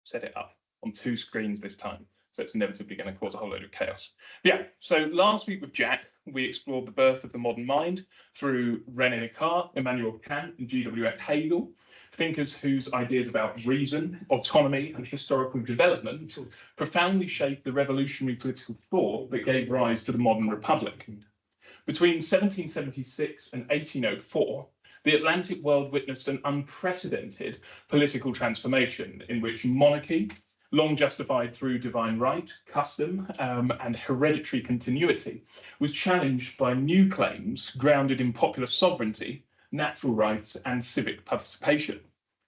set it up on 2 screens this time, so it's inevitably going to cause a whole load of chaos. But yeah, so last week with Jack, we explored the birth of the modern mind through René Descartes, Immanuel Kant, and G.W.F. Hegel, thinkers whose ideas about reason, autonomy, and historical development profoundly shaped the revolutionary political thought that gave rise to the modern republic. Between 1776 and 1804, the Atlantic world witnessed an unprecedented political transformation in which monarchy, long justified through divine right, custom, and hereditary continuity, was challenged by new claims grounded in popular sovereignty, natural rights, and civic participation,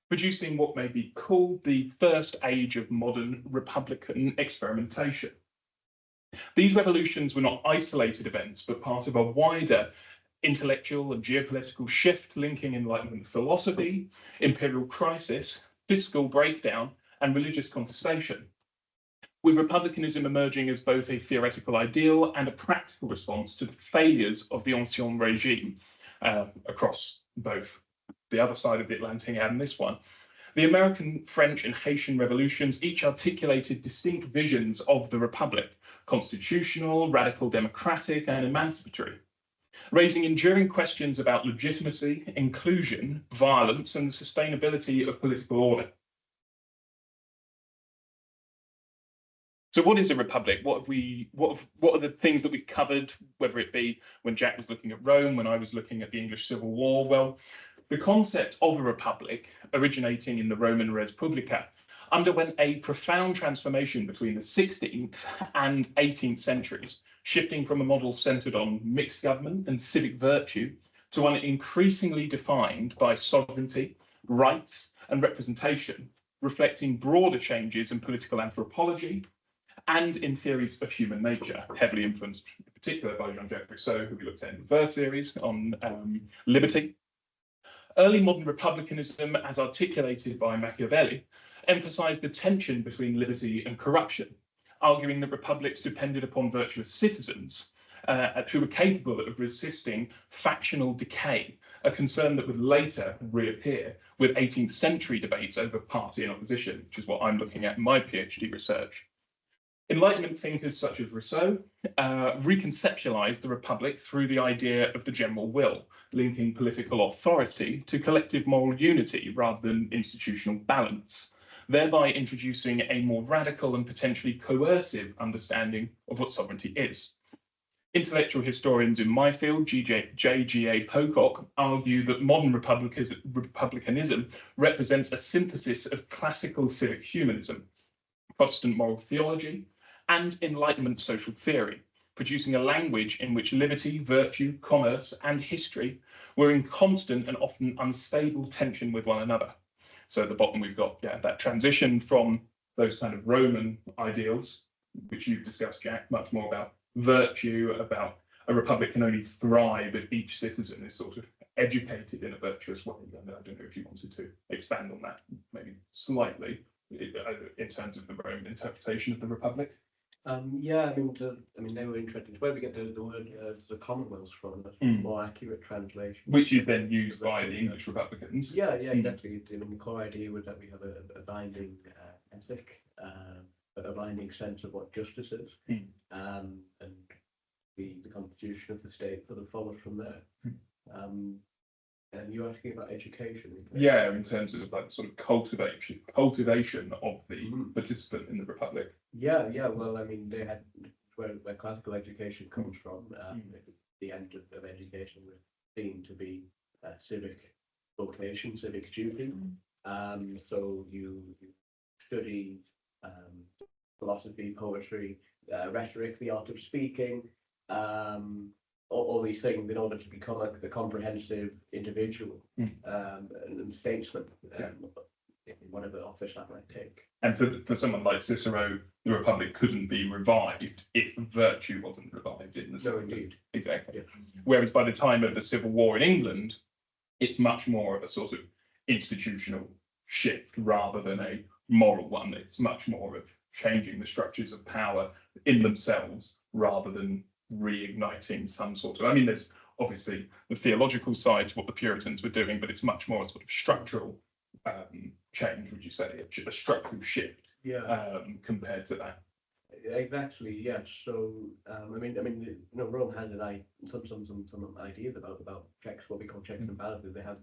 producing what may be called the first age of modern republican experimentation. These revolutions were not isolated events, but part of a wider intellectual and geopolitical shift linking Enlightenment philosophy, imperial crisis, fiscal breakdown, and religious contestation, with republicanism emerging as both a theoretical ideal and a practical response to the failures of the ancien regime across both the other side of the Atlantic and this one. The American, French, and Haitian revolutions each articulated distinct visions of the republic: constitutional, radical democratic, and emancipatory, raising enduring questions about legitimacy, inclusion, violence, and the sustainability of political order. So what is a republic? What are the things that we've covered, whether it be when Jack was looking at Rome, when I was looking at the English Civil War? Well, the concept of a republic, originating in the Roman Res Publica, underwent a profound transformation between the 16th and 18th centuries, shifting from a model centered on mixed government and civic virtue to one increasingly defined by sovereignty, rights, and representation, reflecting broader changes in political anthropology and in theories of human nature, heavily influenced in particular by Jean-Jacques Rousseau, who we looked at in the first series on liberty. Early modern republicanism, as articulated by Machiavelli, emphasized the tension between liberty and corruption, arguing that republics depended upon virtuous citizens who were capable of resisting factional decay, a concern that would later reappear with 18th century debates over party and opposition, which is what I'm looking at in my PhD research. Enlightenment thinkers such as Rousseau reconceptualized the republic through the idea of the general will, linking political authority to collective moral unity rather than institutional balance, thereby introducing a more radical and potentially coercive understanding of what sovereignty is. Intellectual historians in my field, J.G.A. Pocock, argue that modern republicanism represents a synthesis of classical civic humanism, Protestant moral theology, and Enlightenment social theory, producing a language in which liberty, virtue, commerce, and history were in constant and often unstable tension with one another. So at the bottom, we've got that transition from those kind of Roman ideals, which you've discussed, Jack, much more about virtue, about a republic can only thrive if each citizen is sort of educated in a virtuous way. And I don't know if you wanted to expand on that maybe slightly in terms of the Roman interpretation of the republic. Yeah, I mean, they were interesting. It's where we get the word the Commonwealth from, a more accurate translation. Which is then used by the English Republicans. Yeah, exactly. I mean, the core idea was that we have a binding ethic, a binding sense of what justice is, and the constitution of the state sort of follows from there. And you're asking about education. Yeah, in terms of like sort of cultivation of the participant in the republic. Yeah. Well, I mean, they had where classical education comes from. The end of education was seen to be civic vocation, civic duty. So you study philosophy, poetry, rhetoric, the art of speaking. All these things in order to become a comprehensive individual and statesman, in whatever office that might take. And for someone like Cicero, the Republic couldn't be revived if virtue wasn't revived in the civil. No, indeed. Exactly. Yeah. Whereas by the time of the Civil War in England, it's much more of a sort of institutional shift rather than a moral one. It's much more of changing the structures of power in themselves rather than reigniting some sort of, I mean, there's obviously the theological side to what the Puritans were doing, but it's much more a sort of structural change, would you say, a structural shift compared to that. Exactly. Yes. So Rome has some ideas about checks, what we call checks and balances. They have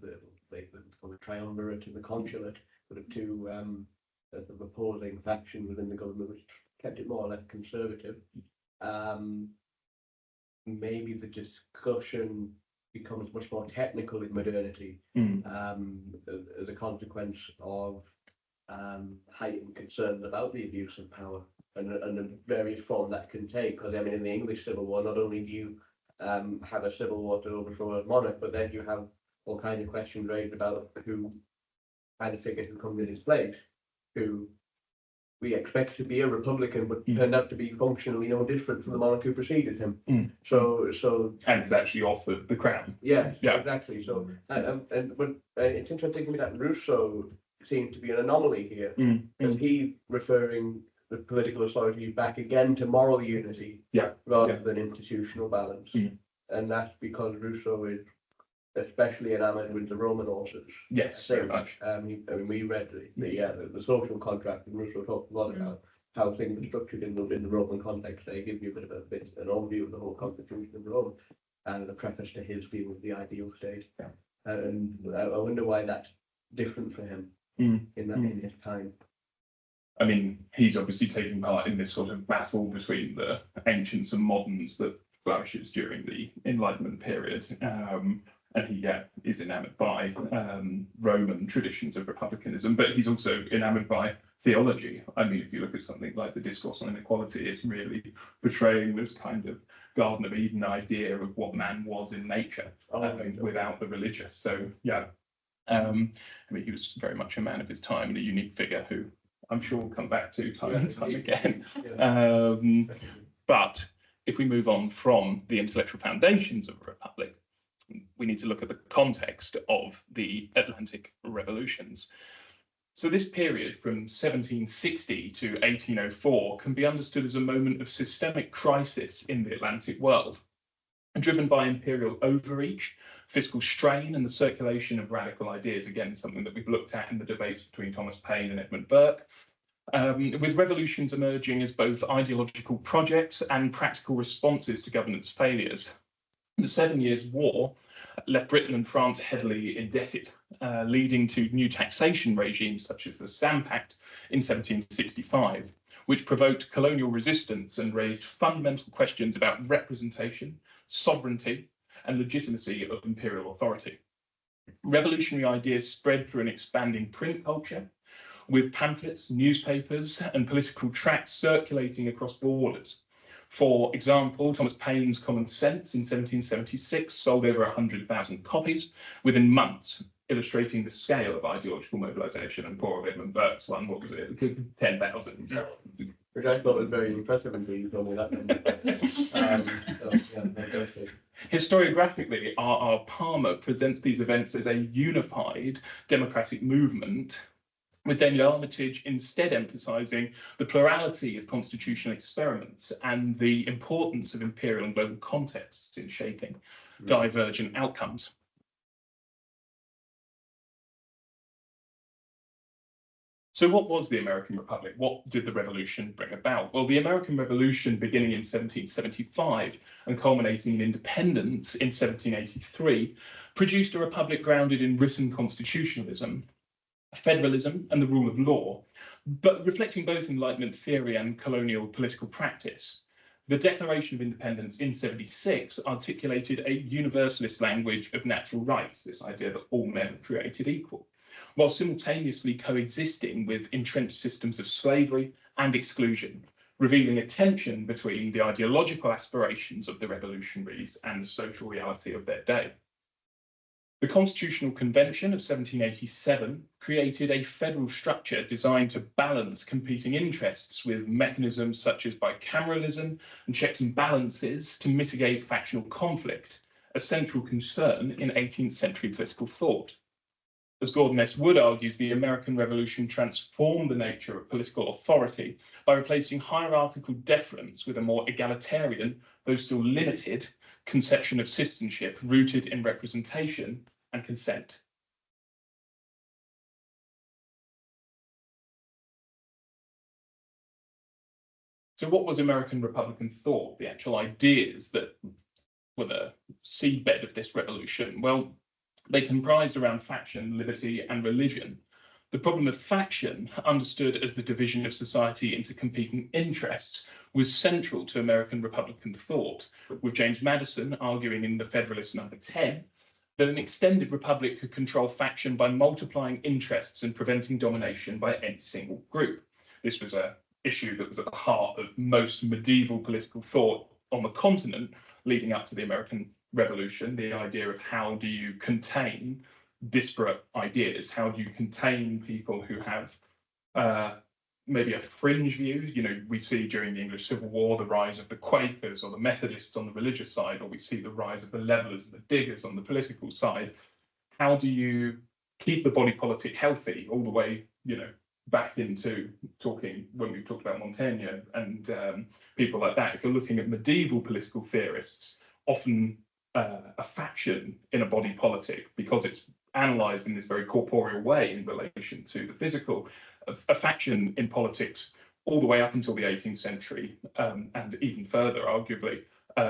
they call the triumvirate and the consulate, sort of two the opposing factions within the government, which kept it more or less conservative. Maybe the discussion becomes much more technical in modernity, as a consequence of heightened concerns about the abuse of power and the various forms that can take. Because in the English Civil War, not only do you have a civil war to overthrow a monarch, but then you have all kinds of questions raised about who kind of figure who comes in his place, who we expect to be a Republican, but turned out to be functionally no different from the monarch who preceded him. So and is actually offered the crown. Yeah, exactly. So but it's interesting to me that Rousseau seems to be an anomaly here, because he's referring the political authority back again to moral unity, rather than institutional balance, and that's because Rousseau is especially enamored with the Roman authors. Yes, very much. We read the social contract, and Rousseau talked a lot about how things are structured in the Roman context. They give you a bit an overview of the whole constitution of Rome, and a preface to his view of the ideal state. And I wonder why that's different for him in his time. He's obviously taking part in this sort of battle between the ancients and moderns that flourishes during the Enlightenment period. And he is enamored by Roman traditions of republicanism, but he's also enamored by theology. If you look at something like the Discourse on Inequality, it's really portraying this kind of Garden of Eden idea of what man was in nature, without the religious. So he was very much a man of his time and a unique figure who I'm sure we'll come back to time and time again. But if we move on from the intellectual foundations of a republic, we need to look at the context of the Atlantic revolutions. So this period from 1760 to 1804 can be understood as a moment of systemic crisis in the Atlantic world, driven by imperial overreach, fiscal strain, and the circulation of radical ideas. Again, something that we've looked at in the debates between Thomas Paine and Edmund Burke, with revolutions emerging as both ideological projects and practical responses to governance failures. The 7 Years' War left Britain and France heavily indebted, leading to new taxation regimes such as the Stamp Act in 1765, which provoked colonial resistance and raised fundamental questions about representation, sovereignty, and legitimacy of imperial authority. Revolutionary ideas spread through an expanding print culture, with pamphlets, newspapers, and political tracts circulating across borders. For example, Thomas Paine's Common Sense in 1776 sold over 100,000 copies within months, illustrating the scale of ideological mobilization. And poor Edmund Burke's one, what was it? 10,000. Which I thought was very impressive until you told me that number. Historiographically, R.R. Palmer presents these events as a unified democratic movement, with Daniel Armitage instead emphasising the plurality of constitutional experiments and the importance of imperial and global contexts in shaping divergent outcomes. So what was the American Republic? What did the revolution bring about? Well, the American Revolution, beginning in 1775 and culminating in independence in 1783, produced a republic grounded in written constitutionalism, federalism, and the rule of law, but reflecting both Enlightenment theory and colonial political practice. The Declaration of Independence in 76 articulated a universalist language of natural rights, this idea that all men are created equal, while simultaneously coexisting with entrenched systems of slavery and exclusion, revealing a tension between the ideological aspirations of the revolutionaries and the social reality of their day. The Constitutional Convention of 1787 created a federal structure designed to balance competing interests with mechanisms such as bicameralism and checks and balances to mitigate factional conflict, a central concern in 18th century political thought. As Gordon S. Wood argues, the American Revolution transformed the nature of political authority by replacing hierarchical deference with a more egalitarian, though still limited, conception of citizenship rooted in representation and consent. So what was American Republican thought, the actual ideas that were the seedbed of this revolution? Well, they comprised around faction, liberty, and religion. The problem of faction, understood as the division of society into competing interests, was central to American Republican thought, with James Madison arguing in the Federalist Number 10 that an extended republic could control faction by multiplying interests and preventing domination by any single group. This was an issue that was at the heart of most medieval political thought on the continent leading up to the American Revolution, the idea of how do you contain disparate ideas, how do you contain people who have maybe a fringe view. You know, we see during the English Civil War the rise of the Quakers or the Methodists on the religious side, or we see the rise of the Levellers and the Diggers on the political side. How do you keep the body politic healthy all the way, you know, back into talking when we talked about Montaigne and people like that? If you're looking at medieval political theorists, often a faction in a body politic, because it's analysed in this very corporeal way in relation to the physical, a faction in politics all the way up until the 18th century and even further, arguably,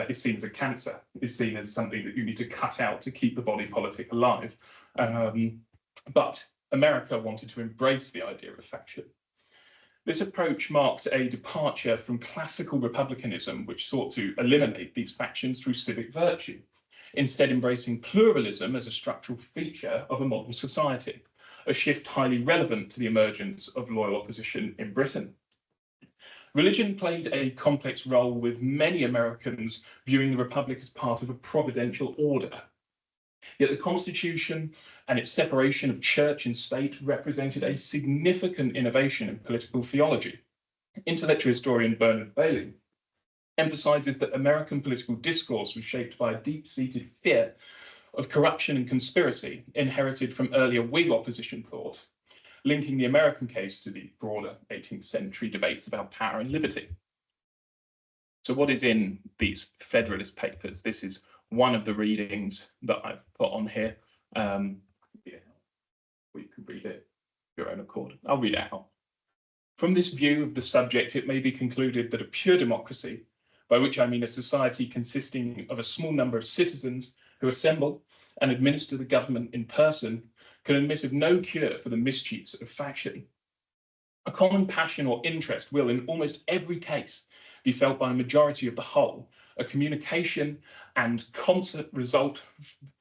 is seen as a cancer, is seen as something that you need to cut out to keep the body politic alive. But America wanted to embrace the idea of faction. This approach marked a departure from classical republicanism, which sought to eliminate these factions through civic virtue, instead embracing pluralism as a structural feature of a modern society, a shift highly relevant to the emergence of loyal opposition in Britain. Religion played a complex role, with many Americans viewing the Republic as part of a providential order. Yet the Constitution and its separation of church and state represented a significant innovation in political theology. Intellectual historian Bernard Bailey emphasizes that American political discourse was shaped by a deep-seated fear of corruption and conspiracy inherited from earlier Whig opposition thought, linking the American case to the broader 18th century debates about power and liberty. So what is in these Federalist Papers? This is one of the readings that I've put on here. Yeah, we can read it your own accord. I'll read it out. From this view of the subject, it may be concluded that a pure democracy, by which I mean a society consisting of a small number of citizens who assemble and administer the government in person, can admit of no cure for the mischiefs of faction. A common passion or interest will, in almost every case, be felt by a majority of the whole, a communication and concert result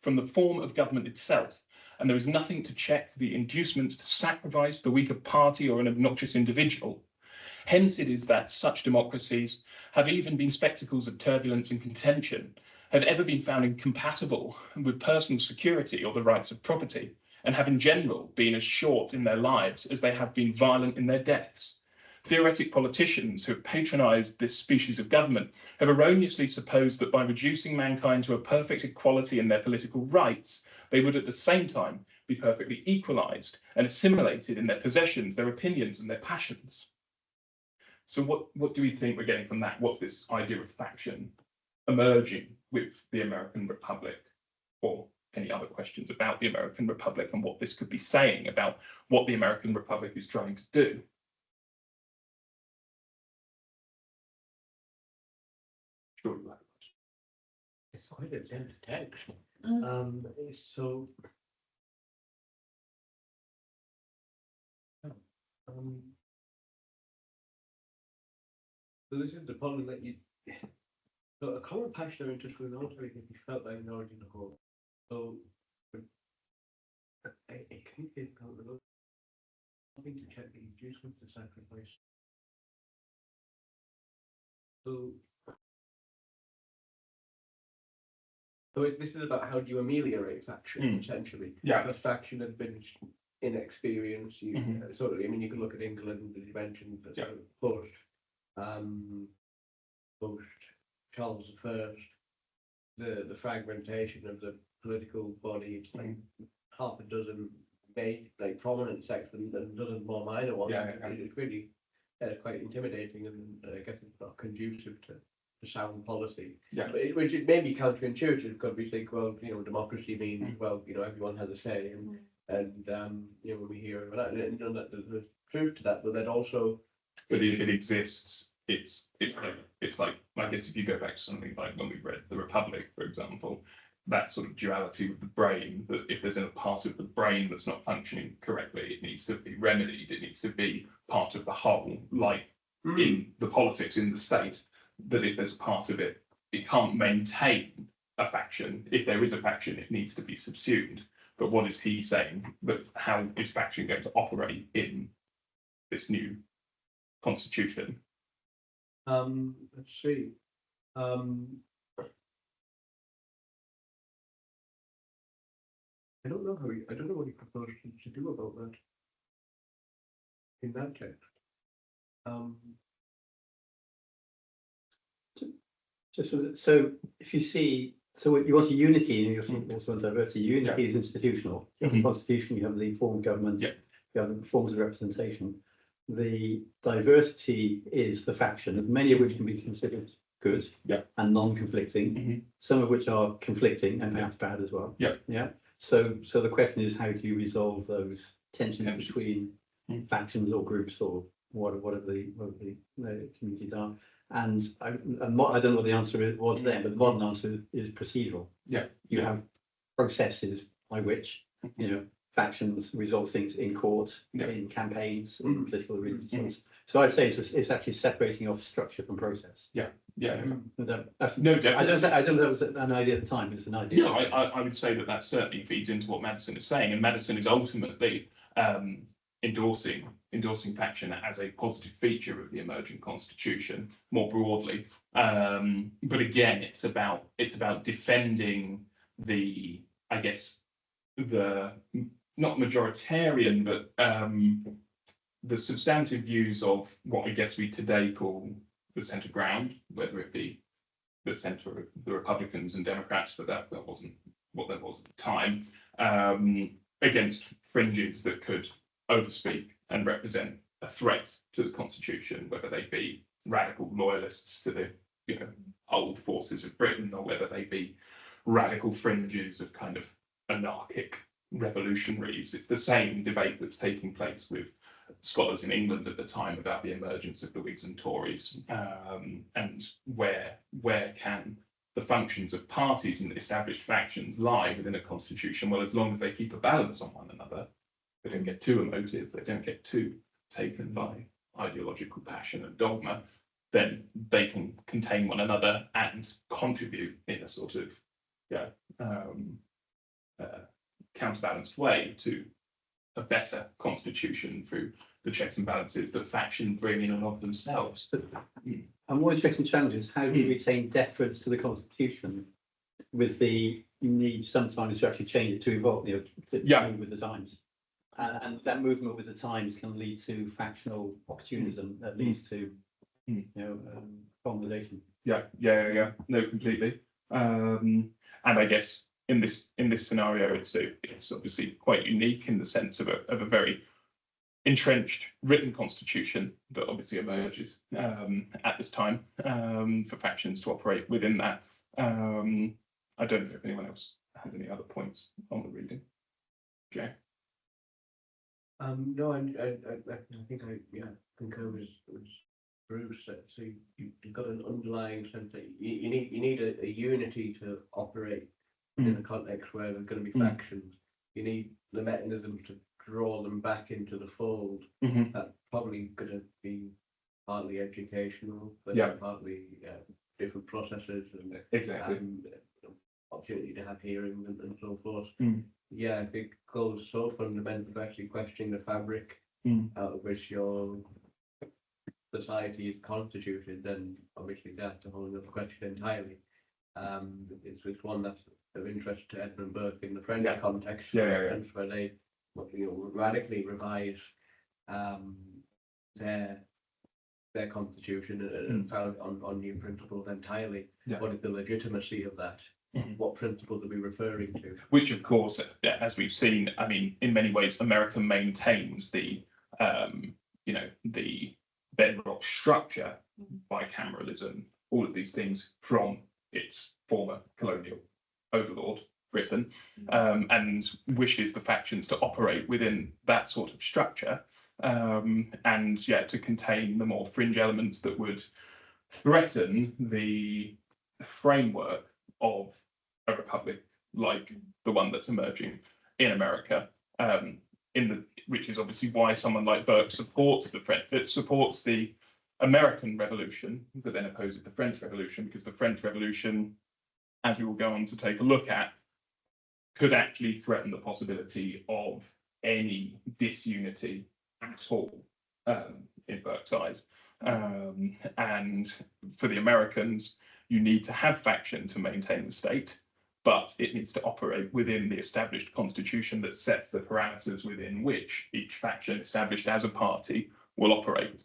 from the form of government itself, and there is nothing to check the inducements to sacrifice the weaker party or an obnoxious individual. Hence it is that such democracies have even been spectacles of turbulence and contention, have ever been found incompatible with personal security or the rights of property, and have in general been as short in their lives as they have been violent in their deaths. Theoretic politicians who have patronized this species of government have erroneously supposed that by reducing mankind to a perfect equality in their political rights, they would at the same time be perfectly equalized and assimilated in their possessions, their opinions, and their passions. So what do we think we're getting from that? What's this idea of faction emerging with the American Republic, or any other questions about the American Republic and what this could be saying about what the American Republic is trying to do? Sure. It's quite a dense text. So this is the problem that you. So a common passion or interest with military can be felt by an origin of whole. So it can be felt with nothing to check the inducement to sacrifice. So this is about how do you ameliorate faction, essentially. Yeah. Because faction has been inexperienced. Sort of, I mean, you can look at England, as you mentioned, sort of post Charles I, the fragmentation of the political body. It's like half a dozen like prominent sects and dozens more minor ones. It's really quite intimidating, and I guess it's not conducive to sound policy. Which it may be counterintuitive, because we think, well, you know, democracy means, well, you know, everyone has a say, and you know, when we hear that, and that there's truth to that, but then also. But if it exists it's like, I guess if you go back to something like when we read The Republic, for example, that sort of duality with the brain, that if there's a part of the brain that's not functioning correctly, it needs to be remedied, it needs to be part of the whole, like in the politics in the state, that if there's a part of it, it can't maintain a faction. If there is a faction, it needs to be subsumed. But what is he saying? That how is faction going to operate in this new constitution? Let's see. I don't know what he proposed to do about that in that text. So if you see, so you want a unity and you also want diversity. Unity is institutional. You have the constitution, you have the form of government, you have the forms of representation. The diversity is the faction, many of which can be considered good and non-conflicting, some of which are conflicting and perhaps bad as well. So the question is, how do you resolve those tensions between factions or groups or whatever the communities are? And I don't know what the answer was then, but the modern answer is procedural. You have processes by which factions resolve things in court, in campaigns, in political arenas. So I'd say it's actually separating off structure from process. That's, No, definitely. I don't know that was an idea at the time. It's an idea. No, I would say that certainly feeds into what Madison is saying, and Madison is ultimately endorsing faction as a positive feature of the emerging constitution more broadly. But again, it's about defending the, I guess, the not majoritarian, but the substantive views of what I guess we today call the centre ground, whether it be the centre of the Republicans and Democrats, but that wasn't what there was at the time, against fringes that could overspeak and represent a threat to the constitution, whether they be radical loyalists to the old forces of Britain, or whether they be radical fringes of kind of anarchic revolutionaries. It's the same debate that's taking place with scholars in England at the time about the emergence of the Whigs and Tories, and where can the functions of parties and established factions lie within a constitution? Well, as long as they keep a balance on one another, they don't get too emotive, they don't get too taken by ideological passion and dogma, then they can contain one another and contribute in a sort of counterbalanced way to a better constitution through the checks and balances that factions bring in and of themselves. And one interesting challenge is, how do you retain deference to the constitution with the need sometimes to actually change it to evolve, to move with the times? And that movement with the times can lead to factional opportunism that leads to conversation. No, completely. And I guess in this scenario, it's obviously quite unique in the sense of a very entrenched written constitution that obviously emerges at this time for factions to operate within that. I don't know if anyone else has any other points on the reading. Jay? No, I think I concur with Bruce. So you've got an underlying sense that you need a unity to operate in a context where there's going to be factions. You need the mechanism to draw them back into the fold. That's probably going to be partly educational, but partly different processes and opportunity to have hearings and so forth. If it goes so fundamental to actually questioning the fabric out of which your society is constituted, then obviously that's a whole other question entirely. It's one that's of interest to Edmund Burke in the French context, where they radically revise their constitution and found on new principles entirely. What is the legitimacy of that? What principles are we referring to? Which, of course, as we've seen, I mean, in many ways, America maintains the bedrock structure, bicameralism, all of these things from its former colonial overlord, Britain, and wishes the factions to operate within that sort of structure. and yeah, to contain the more fringe elements that would threaten the framework of a republic like the one that's emerging in America, which is obviously why someone like Burke supports the American Revolution, but then opposes the French Revolution, because the French Revolution, as we will go on to take a look at, could actually threaten the possibility of any disunity at all, in Burke's eyes. And for the Americans, you need to have faction to maintain the state, but it needs to operate within the established constitution that sets the parameters within which each faction established as a party will operate.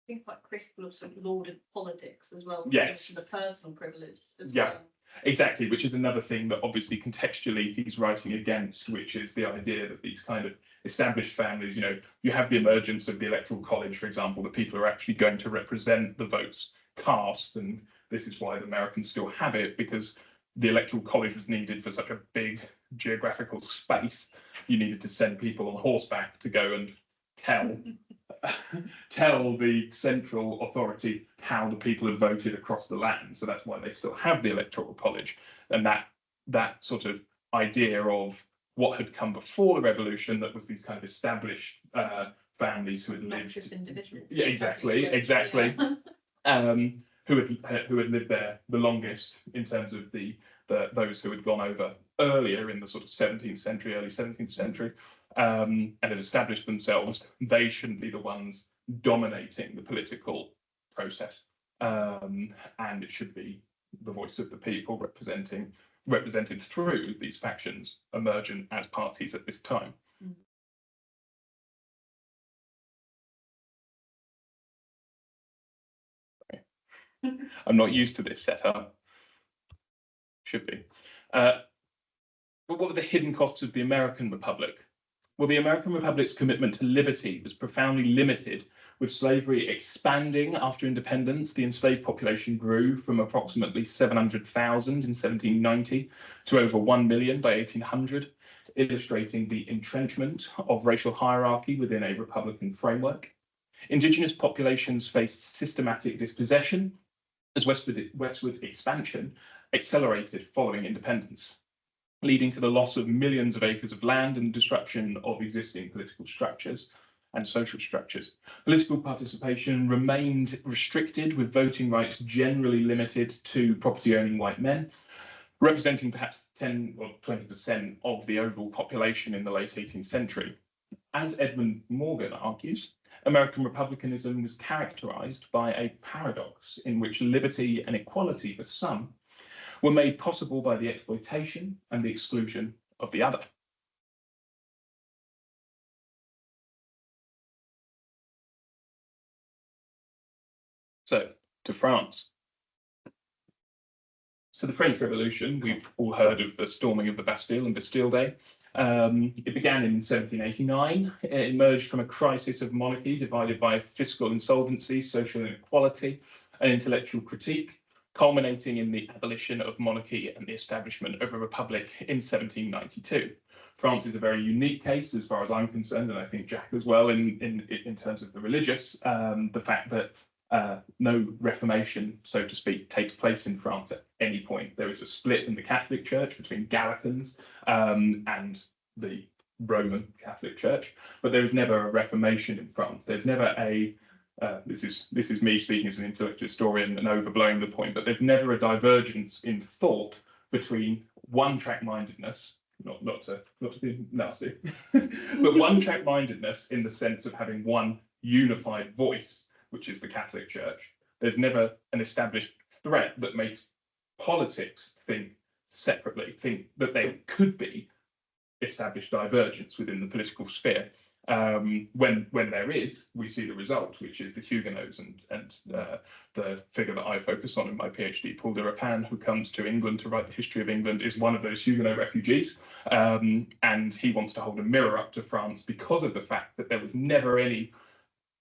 I think quite critical of sort of lauded politics as well. Yes. The personal privilege as Yeah. well. Exactly, which is another thing that obviously contextually he's writing against, which is the idea that these kind of established families, you have the emergence of the electoral college, for example, that people are actually going to represent the votes cast. And this is why the Americans still have it, because the electoral college was needed for such a big geographical space. You needed to send people on horseback to go and tell the central authority how the people had voted across the land. So that's why they still have the electoral college. And that sort of idea of what had come before the revolution, that was these kind of established families who had lived. Not just individuals. Yeah, exactly. Yeah. Who had lived there the longest in terms of those who had gone over earlier in the sort of 17th century, early 17th century, and had established themselves. They shouldn't be the ones dominating the political process, and it should be the voice of the people represented through these factions emergent as parties at this time. I'm not used to this setup. Should be. But what were the hidden costs of the American Republic? Well, the American Republic's commitment to liberty was profoundly limited, with slavery expanding after independence. The enslaved population grew from approximately 700,000 in 1790 to over 1 million by 1800, illustrating the entrenchment of racial hierarchy within a republican framework. Indigenous populations faced systematic dispossession as westward expansion accelerated following independence, leading to the loss of millions of acres of land and the disruption of existing political structures and social structures. Political participation remained restricted, with voting rights generally limited to property-owning white men, representing perhaps 10 or 20% of the overall population in the late 18th century. As Edmund Morgan argues, American republicanism was characterized by a paradox in which liberty and equality for some were made possible by the exploitation and the exclusion of the other. So, to France. So the French Revolution, we've all heard of the storming of the Bastille and Bastille Day. It began in 1789. It emerged from a crisis of monarchy divided by fiscal insolvency, social inequality, and intellectual critique, culminating in the abolition of monarchy and the establishment of a republic in 1792. France is a very unique case as far as I'm concerned, and I think Jack as well, in terms of the religious, the fact that no reformation, so to speak, takes place in France at any point. There is a split in the Catholic Church between Gallicans and the Roman Catholic Church, but there is never a reformation in France. There's never a this is me speaking as an intellectual historian and overblowing the point, but there's never a divergence in thought between one-track mindedness, not to be nasty, but one-track mindedness in the sense of having one unified voice, which is the Catholic Church. There's never an established threat that makes politics think separately, think that there could be established divergence within the political sphere. When there is, we see the result, which is the Huguenots and the figure that I focus on in my PhD, Paul de Rapin, who comes to England to write the history of England, is one of those Huguenot refugees. And he wants to hold a mirror up to France because of the fact that there was never any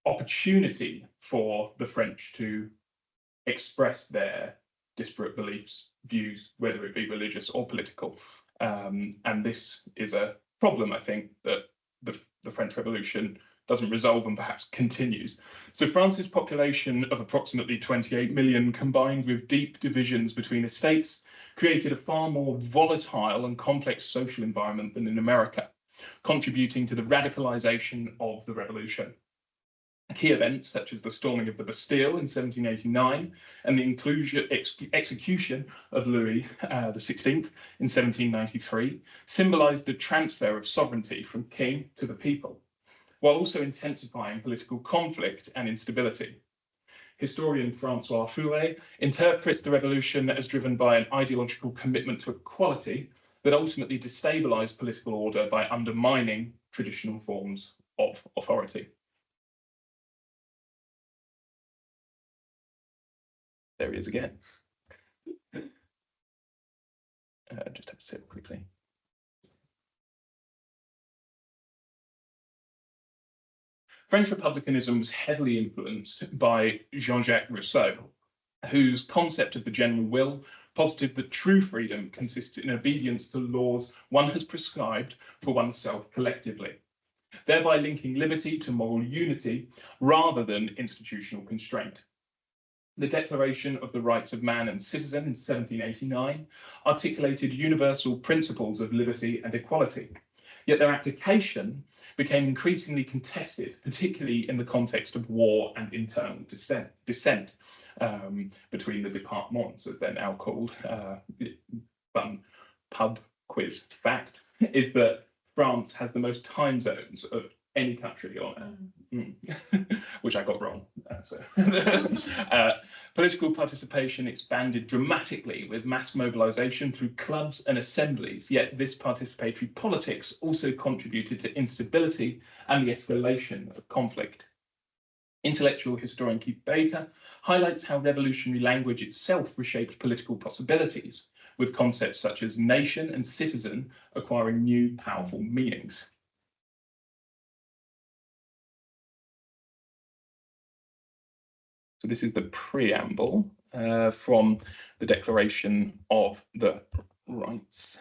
opportunity for the French to express their disparate beliefs, views, whether it be religious or political. And this is a problem, I think, that the French Revolution doesn't resolve and perhaps continues. So France's population of approximately 28 million, combined with deep divisions between estates, created a far more volatile and complex social environment than in America, contributing to the radicalization of the revolution. Key events such as the storming of the Bastille in 1789 and the execution of Louis XVI in 1793 symbolized the transfer of sovereignty from king to the people, while also intensifying political conflict and instability. Historian Francois Furet interprets the revolution as driven by an ideological commitment to equality that ultimately destabilized political order by undermining traditional forms of authority. There he is again. Just have to sip quickly. French republicanism was heavily influenced by Jean-Jacques Rousseau, whose concept of the general will posited that true freedom consists in obedience to laws one has prescribed for oneself collectively, thereby linking liberty to moral unity rather than institutional constraint. The Declaration of the Rights of Man and Citizen in 1789 articulated universal principles of liberty and equality, yet their application became increasingly contested, particularly in the context of war and internal dissent between the départements, as they're now called. Fun pub quiz fact is that France has the most time zones of any country on Earth, which I got wrong. Political participation expanded dramatically with mass mobilization through clubs and assemblies, yet this participatory politics also contributed to instability and the escalation of conflict. Intellectual historian Keith Baker highlights how revolutionary language itself reshaped political possibilities, with concepts such as nation and citizen acquiring new powerful meanings. So this is the preamble from the Declaration of the Rights.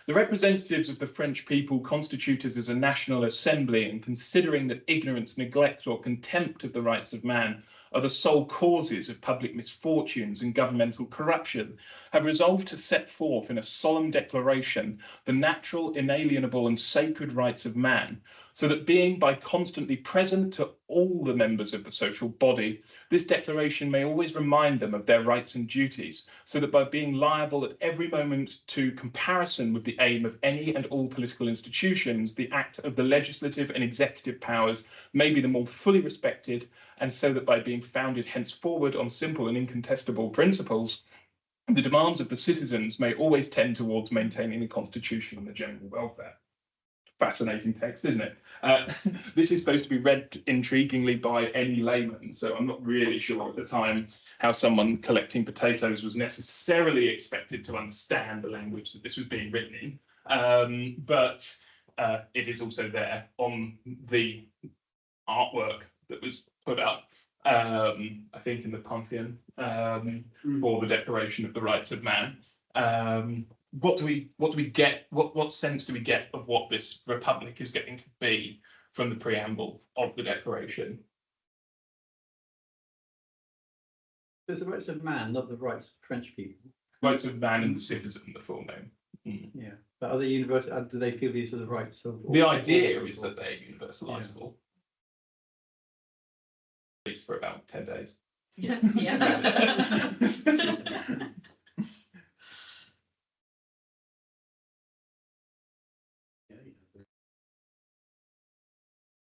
The representatives of the French people constituted as a national assembly, and considering that ignorance, neglect, or contempt of the rights of man are the sole causes of public misfortunes and governmental corruption, have resolved to set forth in a solemn declaration the natural, inalienable, and sacred rights of man, so that being by constantly present to all the members of the social body, this declaration may always remind them of their rights and duties, so that by being liable at every moment to comparison with the aim of any and all political institutions, the act of the legislative and executive powers may be the more fully respected, and so that by being founded henceforward on simple and incontestable principles, the demands of the citizens may always tend towards maintaining the constitution and the general welfare. Fascinating text, isn't it? This is supposed to be read intriguingly by any layman, so I'm not really sure at the time how someone collecting potatoes was necessarily expected to understand the language that this was being written in, but it is also there on the artwork that was put up, I think in the Pantheon, for the Declaration of the Rights of Man. What do we get? What sense do we get of what this republic is getting to be from the preamble of the Declaration? There's the rights of man, not the rights of French people. Rights of man and the citizen, the full name. Yeah, but are they universal? Do they feel these are the rights of? The idea is that they're universalizable, at least for about 10 days. Yeah.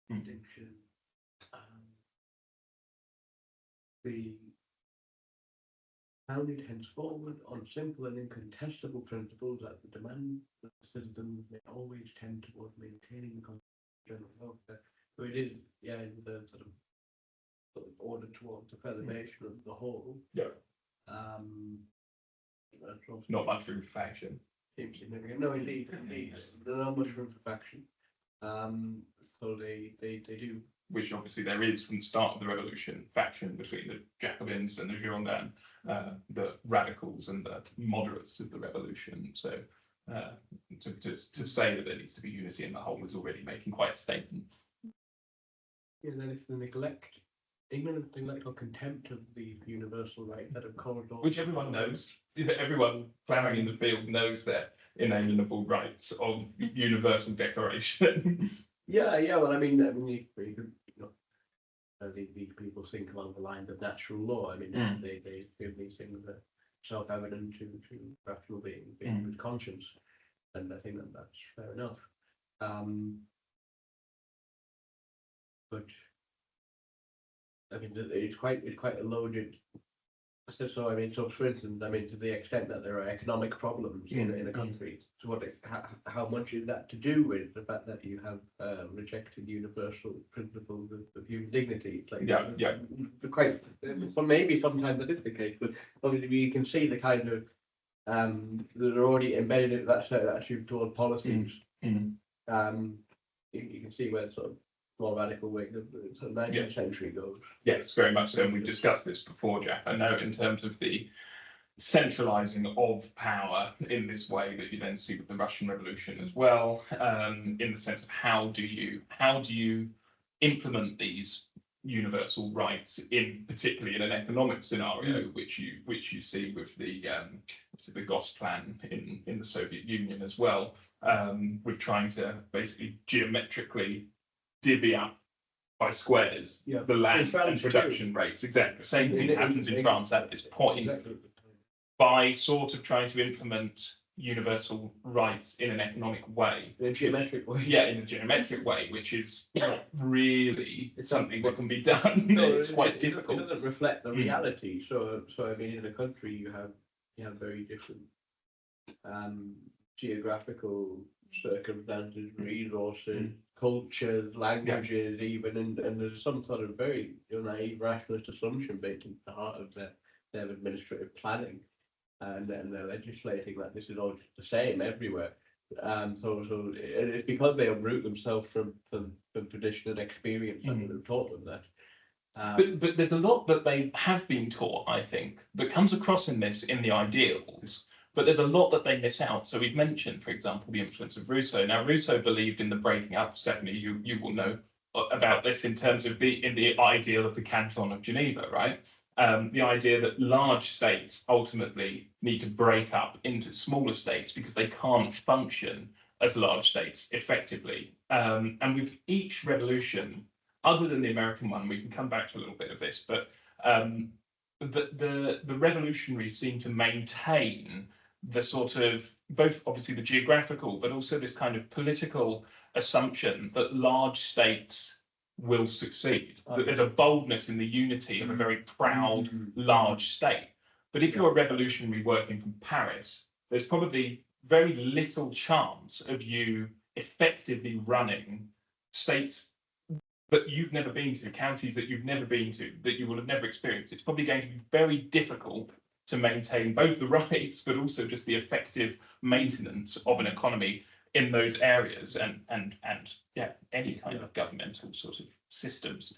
Distinction. The founded henceforward on simple and incontestable principles that the demand of the citizens may always tend towards maintaining the general welfare. So it is, the sort of order towards the preservation of the whole. Yeah. Not much room for faction. Seems significant. No, indeed. There's not much room for faction. So they do. Which obviously there is from the start of the revolution, faction between the Jacobins and the Girondins, the radicals and the moderates of the revolution. So To say that there needs to be unity in the whole is already making quite a statement. Yeah, and then it's the neglect, ignorant neglect or contempt of the universal right that have corridors. Which everyone knows. Everyone ploughing in the field knows their inalienable rights of universal declaration. Yeah. Well, I mean, you know, these people think along the lines of natural law. I mean, they feel these things are self-evident to rational being with conscience, and I think that's fair enough. But I mean, it's quite a loaded. So I mean, so for instance, I mean, to the extent that there are economic problems in a country, so how much is that to do with the fact that you have rejected universal principles of human dignity? It's like, quite. Well, maybe sometimes that is the case, but obviously you can see the kind of that are already embedded in that sort of attitude toward policies. You can see where sort of more radical wing of the sort of 19th century goes. Yes, very much so. And we've discussed this before, Jack. I know in terms of the centralizing of power in this way that you then see with the Russian Revolution as well, in the sense of how do you implement these universal rights particularly in an economic scenario, which you see with the GOST plan in the Soviet Union as well, with trying to basically geometrically divvy up by squares the land and production rates. Exactly. The same thing happens in France at this point, by sort of trying to implement universal rights in an economic way. In a geometric way. Yeah, in a geometric way, which is not really something that can be done. No, it's quite difficult. It doesn't reflect the reality. So I mean, in a country you have very different geographical circumstances, resources, cultures, languages, even, and there's some sort of very naive rationalist assumption baked into the heart of their administrative planning, and they're legislating that this is all the same everywhere. So it's because they uproot themselves from tradition and experience that have taught them that. But there's a lot that they have been taught, I think, that comes across in the ideals. But there's a lot that they miss out. So we've mentioned, for example, the influence of Rousseau. Now, Rousseau believed in the breaking up. Stephanie, you will know about this in terms of in the ideal of the Canton of Geneva, right? The idea that large states ultimately need to break up into smaller states because they can't function as large states effectively. And with each revolution, other than the American one, we can come back to a little bit of this, but the revolutionaries seem to maintain the sort of both obviously the geographical, but also this kind of political assumption that large states will succeed. That there's a boldness in the unity of a very proud large state. But if you're a revolutionary working from Paris, there's probably very little chance of you effectively running states that you've never been to, counties that you've never been to, that you will have never experienced. It's probably going to be very difficult to maintain both the rights, but also just the effective maintenance of an economy in those areas, and any kind of governmental sort of systems,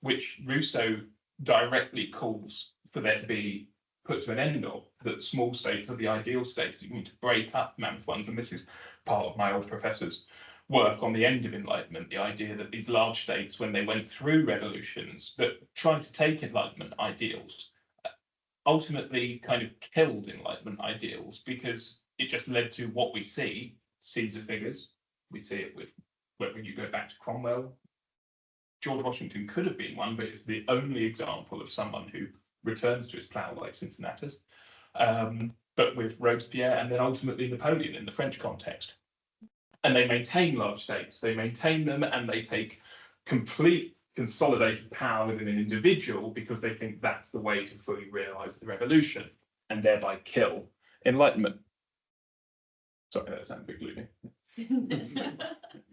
which Rousseau directly calls for there to be put to an end of, that small states are the ideal states, that you need to break up mammoth ones. And this is part of my old professor's work on the end of Enlightenment, the idea that these large states, when they went through revolutions that tried to take Enlightenment ideals, ultimately kind of killed Enlightenment ideals, because it just led to what we see, Caesar figures. We see it with, whether you go back to Cromwell, George Washington could have been one, but it's the only example of someone who returns to his plough like Cincinnatus. But with Robespierre and then ultimately Napoleon in the French context. And they maintain large states, they maintain them, and they take complete consolidated power within an individual because they think that's the way to fully realize the revolution and thereby kill Enlightenment. Sorry, that sounds a bit gloomy.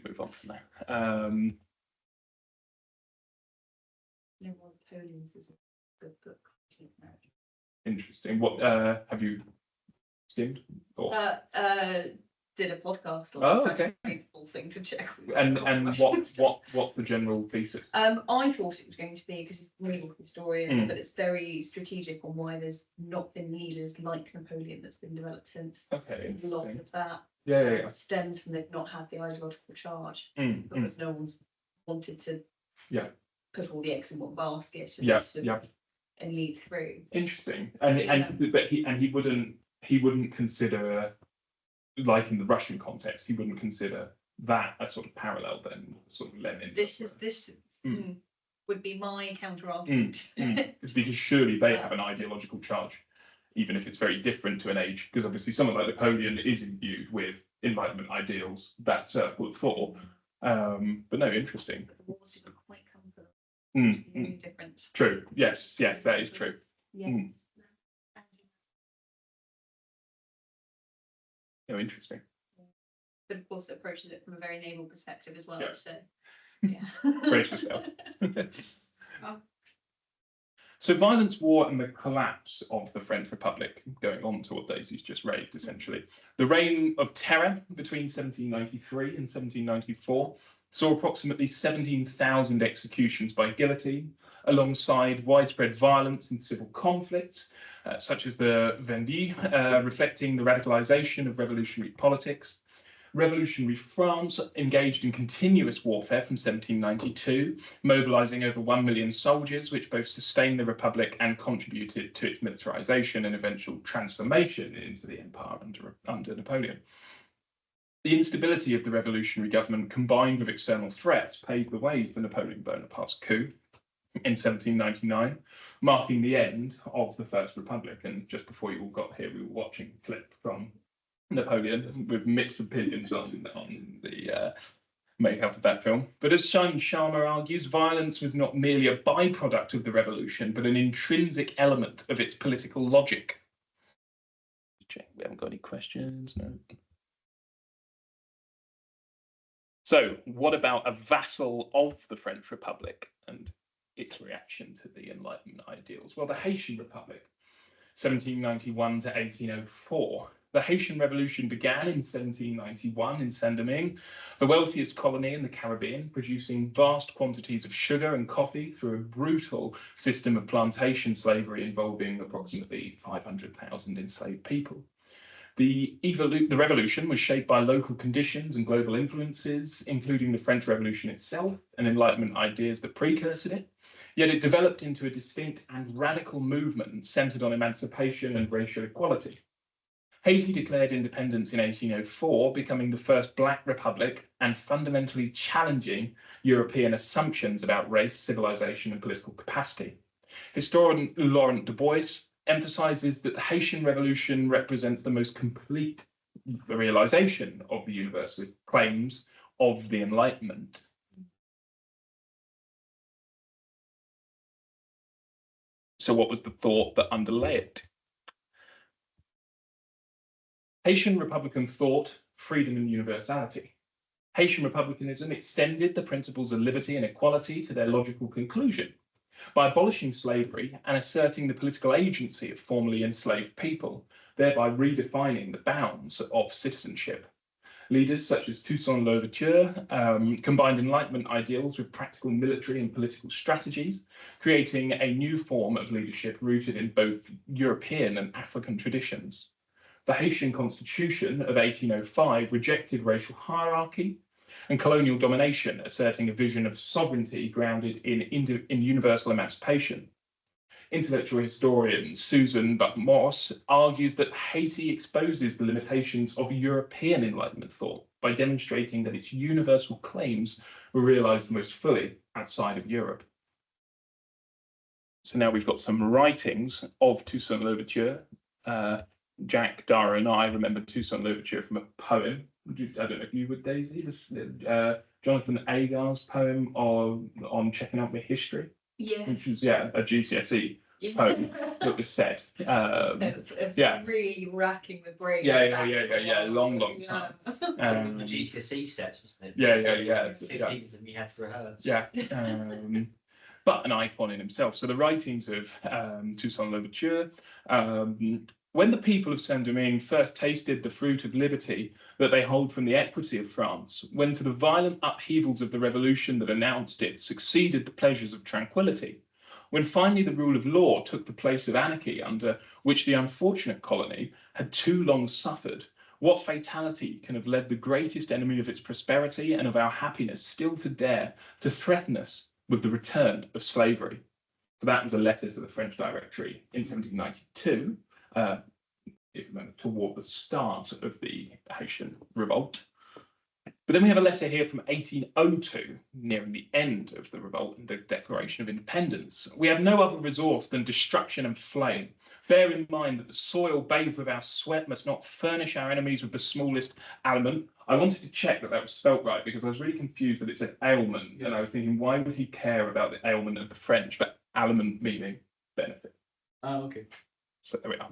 Move on from there. No more Napoleon's is a good book. Interesting. What have you skimmed? Or? did a podcast on Oh, this. okay. Painful thing to check. And what's the general thesis? I thought it was going to be, because he's a really good historian, but it's very strategic on why there's not been leaders like Napoleon that's been developed since. Okay. A lot of that Yeah. stems from they've not had the ideological charge, Mm, because no one's wanted to put all the eggs in one basket and lead through. Interesting. But he wouldn't consider, like in the Russian context, he wouldn't consider that a sort of parallel then, sort of Lenin. This would be my counter argument. Because surely they have an ideological charge, even if it's very different to an age. Because obviously someone like Napoleon is imbued with Enlightenment ideals that circle of thought. But no, interesting. The wars didn't quite come for them. The only difference. True. Yes, that is true. Yes. No, interesting. But of course, it approaches it from a very naval perspective as well. Yeah. So, yeah. Brace yourself. Oh. So violence, war, and the collapse of the French Republic, going on to what Daisy's just raised, essentially. The reign of terror between 1793 and 1794 saw approximately 17,000 executions by guillotine, alongside widespread violence and civil conflict, such as the Vendée, reflecting the radicalization of revolutionary politics. Revolutionary France engaged in continuous warfare from 1792, mobilizing over 1 million soldiers, which both sustained the Republic and contributed to its militarization and eventual transformation into the empire under Napoleon. The instability of the revolutionary government, combined with external threats, paved the way for Napoleon Bonaparte's coup in 1799, marking the end of the First Republic. And just before you all got here, we were watching a clip from Napoleon with mixed opinions on the makeup of that film. But as Shine Sharma argues, violence was not merely a byproduct of the revolution, but an intrinsic element of its political logic. Check, we haven't got any questions, no. So, what about a vassal of the French Republic and its reaction to the Enlightenment ideals? Well, the Haitian Republic, 1791 to 1804. The Haitian Revolution began in 1791 in Saint-Domingue, the wealthiest colony in the Caribbean, producing vast quantities of sugar and coffee through a brutal system of plantation slavery involving approximately 500,000 enslaved people. The revolution was shaped by local conditions and global influences, including the French Revolution itself and Enlightenment ideas that precursored it. Yet it developed into a distinct and radical movement centered on emancipation and racial equality. Haiti declared independence in 1804, becoming the first Black republic and fundamentally challenging European assumptions about race, civilization, and political capacity. Historian Laurent Dubois emphasizes that the Haitian Revolution represents the most complete realization of the universalist claims of the Enlightenment. So what was the thought that underlay it? Haitian Republican thought, freedom and universality. Haitian Republicanism extended the principles of liberty and equality to their logical conclusion by abolishing slavery and asserting the political agency of formerly enslaved people, thereby redefining the bounds of citizenship. Leaders such as Toussaint Louverture combined Enlightenment ideals with practical military and political strategies, creating a new form of leadership rooted in both European and African traditions. The Haitian Constitution of 1805 rejected racial hierarchy and colonial domination, asserting a vision of sovereignty grounded in universal emancipation. Intellectual historian Susan Buck-Moss argues that Haiti exposes the limitations of European Enlightenment thought by demonstrating that its universal claims were realized most fully outside of Europe. So now we've got some writings of Toussaint Louverture. Jack, Dara, and I remember Toussaint Louverture from a poem. I don't know if you would, Daisy. Jonathan Agar's poem on checking out my history. Yes. Which was a GCSE poem that was said. It's really racking the brain. Long time. The GCSE set, wasn't it? Yeah. 15 of them you had to rehearse. Yeah. But an icon in himself. So the writings of Toussaint Louverture When the people of Saint-Domingue first tasted the fruit of liberty that they hold from the equity of France, when to the violent upheavals of the revolution that announced it succeeded the pleasures of tranquility, when finally the rule of law took the place of anarchy under which the unfortunate colony had too long suffered, what fatality can have led the greatest enemy of its prosperity and of our happiness still to dare to threaten us with the return of slavery? So that was a letter to the French Directory in 1792. If you remember, toward the start of the Haitian revolt. But then we have a letter here from 1802, nearing the end of the revolt and the Declaration of Independence. We have no other resource than destruction and flame. Bear in mind that the soil bathed with our sweat must not furnish our enemies with the smallest aliment. I wanted to check that that was spelt right, because I was really confused that it said ailment, and I was thinking, why would he care about the ailment of the French? But aliment meaning benefit. Oh, okay. So there we are.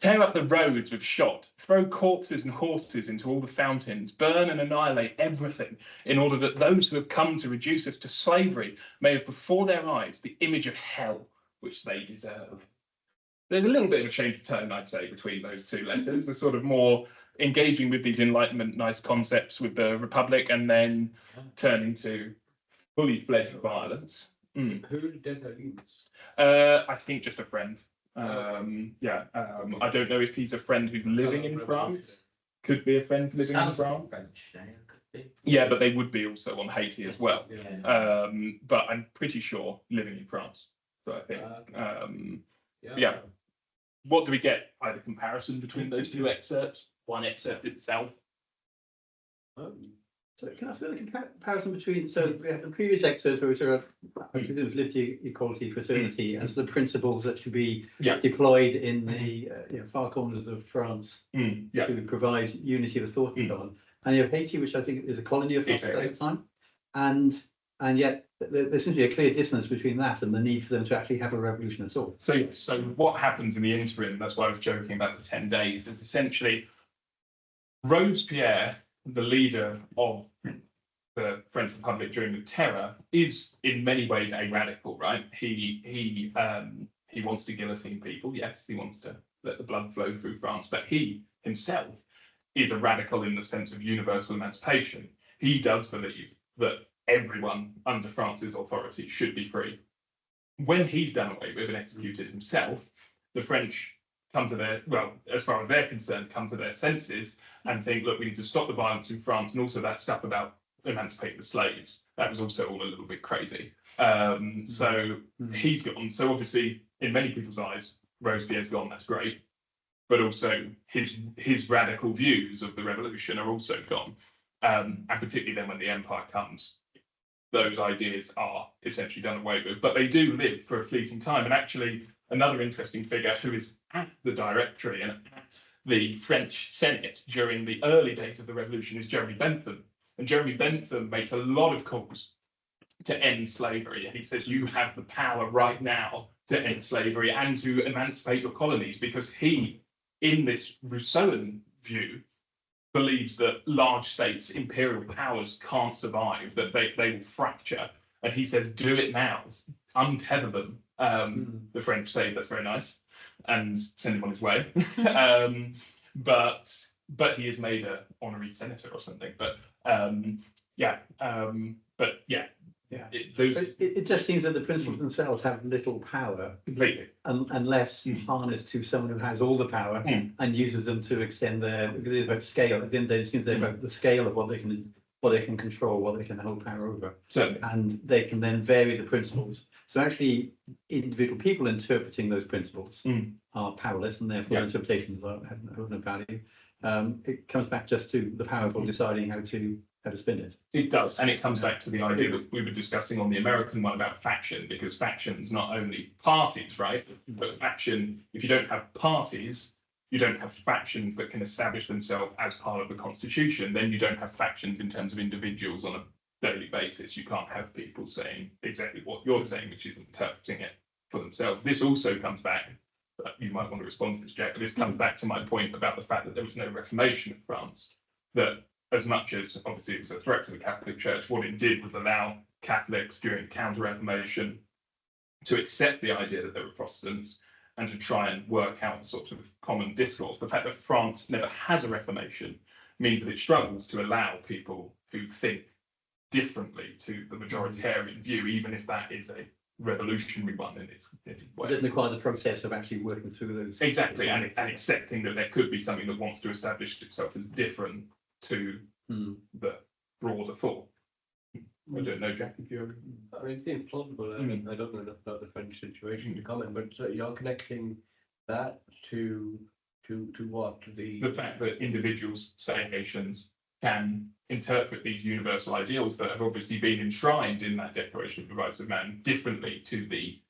Tear up the roads with shot, throw corpses and horses into all the fountains, burn and annihilate everything, in order that those who have come to reduce us to slavery may have before their eyes the image of hell which they deserve. There's a little bit of a change of tone, I'd say, between those two letters. They're sort of more engaging with these Enlightenment nice concepts with the Republic, and then turning to fully fledged violence. Who did that use? I think just a friend. I don't know if he's a friend who's living in France. Could be a friend living in France. French, could be. Yeah, but they would be also on Haiti as well. Yeah. But I'm pretty sure living in France. So I think, yeah. What do we get? Either comparison between those two excerpts, one excerpt itself. So can I ask about the comparison between, so we have the previous excerpt where we sort of, I think it was liberty, equality, fraternity as the principles that should be deployed in the far corners of France to provide unity of thought and so on. And you have Haiti, which I think is a colony of France at the time. And yet there seems to be a clear dissonance between that and the need for them to actually have a revolution at all. So what happens in the interim, that's why I was joking about the 10 days, is essentially Robespierre, the leader of the French Republic during the Terror, is in many ways a radical, right? He wants to guillotine people. Yes, he wants to let the blood flow through France, but he himself is a radical in the sense of universal emancipation. He does believe that everyone under France's authority should be free. When he's done away with and executed himself, the French come to their, well, as far as they're concerned, come to their senses and think, look, we need to stop the violence in France, and also that stuff about emancipating the slaves. That was also all a little bit crazy. So he's gone. So obviously, in many people's eyes, Robespierre's gone, that's great. But also his radical views of the revolution are also gone. And particularly then when the empire comes, those ideas are essentially done away with. But they do live for a fleeting time. And actually, another interesting figure who is at the Directory and at the French Senate during the early days of the revolution is Jeremy Bentham. And Jeremy Bentham makes a lot of calls to end slavery. And he says, you have the power right now to end slavery and to emancipate your colonies, because he, in this Rousseauan view, believes that large states, imperial powers can't survive, that they will fracture. And he says, do it now, untether them. The French say that's very nice and send him on his way. But he is made an honorary senator or something. It just seems that the principles themselves have little power completely, unless harnessed to someone who has all the power and uses them to extend their, because it's about scale. At the end of the day, it seems they're about the scale of what they can control, what they can hold power over. Certainly. And they can then vary the principles. So actually, individual people interpreting those principles are powerless, and therefore interpretations have no value. It comes back just to the powerful deciding how to spin it. It does, and it comes back to the idea that we were discussing on the American one about faction, because faction's not only parties, right? But faction, if you don't have parties, you don't have factions that can establish themselves as part of the constitution, then you don't have factions in terms of individuals on a daily basis. You can't have people saying exactly what you're saying, which is interpreting it for themselves. This also comes back, you might want to respond to this, Jack, but this comes back to my point about the fact that there was no Reformation in France, that as much as obviously it was a threat to the Catholic Church, what it did was allow Catholics during Counter-Reformation to accept the idea that they were Protestants and to try and work out sort of common discourse. The fact that France never has a reformation means that it struggles to allow people who think differently to the majoritarian view, even if that is a revolutionary one in its It way. doesn't require the process of actually working through those. Exactly, and accepting that there could be something that wants to establish itself as different to the broader thought. I don't know, Jack, if you ever... I mean, it seems plausible. I don't know enough about the French situation to comment, but you're connecting that to what? The fact that individuals, say nations, can interpret these universal ideals that have obviously been enshrined in that Declaration of the Rights of Man differently to the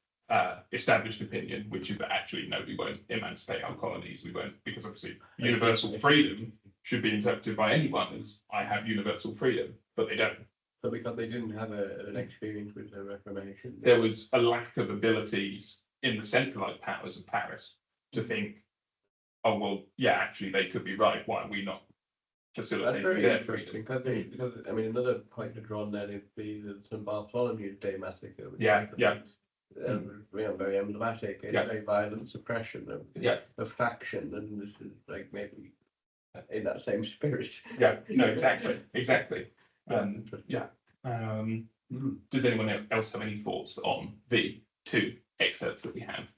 established opinion, which is that actually, no, we won't emancipate our colonies, we won't, because obviously universal freedom should be interpreted by anyone as I have universal freedom, but they don't. So because they didn't have an experience with the Reformation. There was a lack of abilities in the centralized powers of Paris to think, oh, well, yeah, actually, they could be right. Why are we not facilitating their freedom? Because I mean, another point to draw on that is the St. Bartholomew's Day massacre. Yeah. Very emblematic. It's very violent suppression of faction, and this is like maybe in that same spirit. Yeah, no, exactly. Does anyone else have any thoughts on the two excerpts that we have?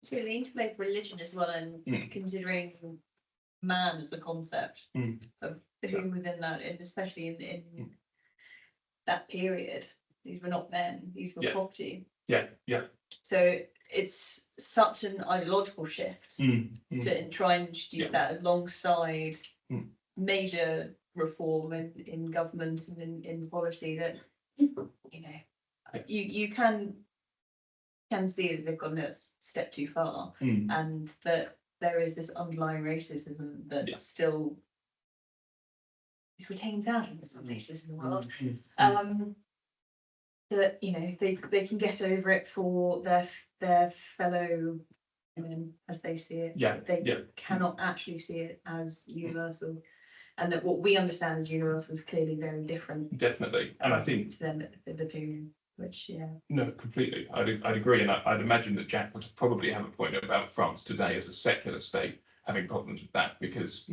So the interplay of religion as well, and considering man as a concept of who within that, and especially in that period, these were not men; these were property. Yeah. So it's such an ideological shift to try and introduce that alongside major reform in government and in policy that you can see that they've gone a step too far, and that there is this underlying racism that still retains sadly in some places in the world. That they can get over it for their fellow women as they see it. They cannot actually see it as universal, and that what we understand as universal is clearly very different. Definitely, and I think to them at the period, which no, completely, I'd agree, and I'd imagine that Jack would probably have a point about France today as a secular state having problems with that, because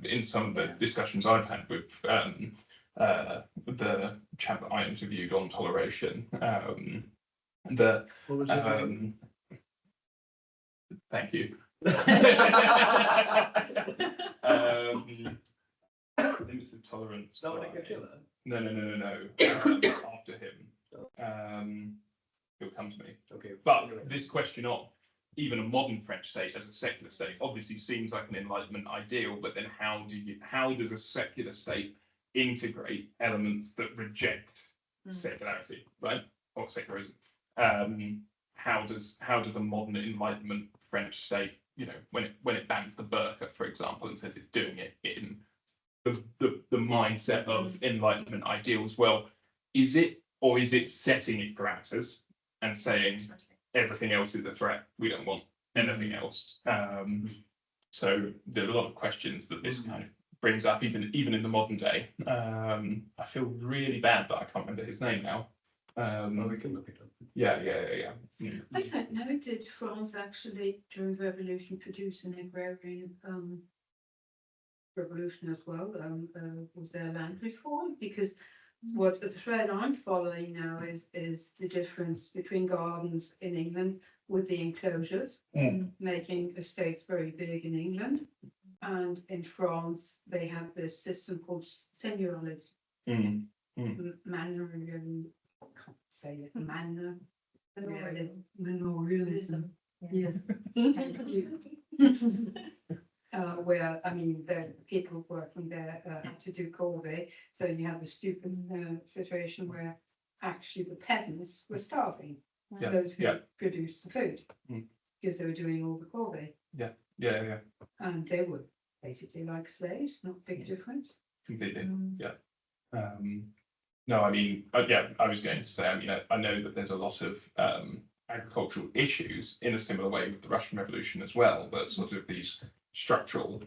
in some of the discussions I've had with the chap that I interviewed on toleration, thank you. Limits of tolerance. No. After him, he'll come to me. Okay. But this question of even a modern French state as a secular state obviously seems like an Enlightenment ideal, but then how does a secular state integrate elements that reject secularity, right, or secularism? How does a modern Enlightenment French state, when it bans the burqa, for example, and says it's doing it in the mindset of Enlightenment ideals? Well, is it setting its parameters and saying everything else is a threat? We don't want anything else. So there are a lot of questions that this kind of brings up, even in the modern day. I feel really bad that I can't remember his name now. We can look it up. Yeah. I don't know. Did France actually during the revolution produce an agrarian revolution as well? Was there land reform? Because what the thread I'm following now is the difference between gardens in England with the enclosures, making estates very big in England, and in France they have this system called seigneurialism. Can't say it. Manorialism. Yes. Where the people working there had to do corvée, so you have the stupid situation where actually the peasants were starving, those who produced the food, because they were doing all the corvée. Yeah. And they were basically like slaves, not big difference. Completely. No, I was going to say, I know that there's a lot of agricultural issues in a similar way with the Russian Revolution as well, but sort of these structural,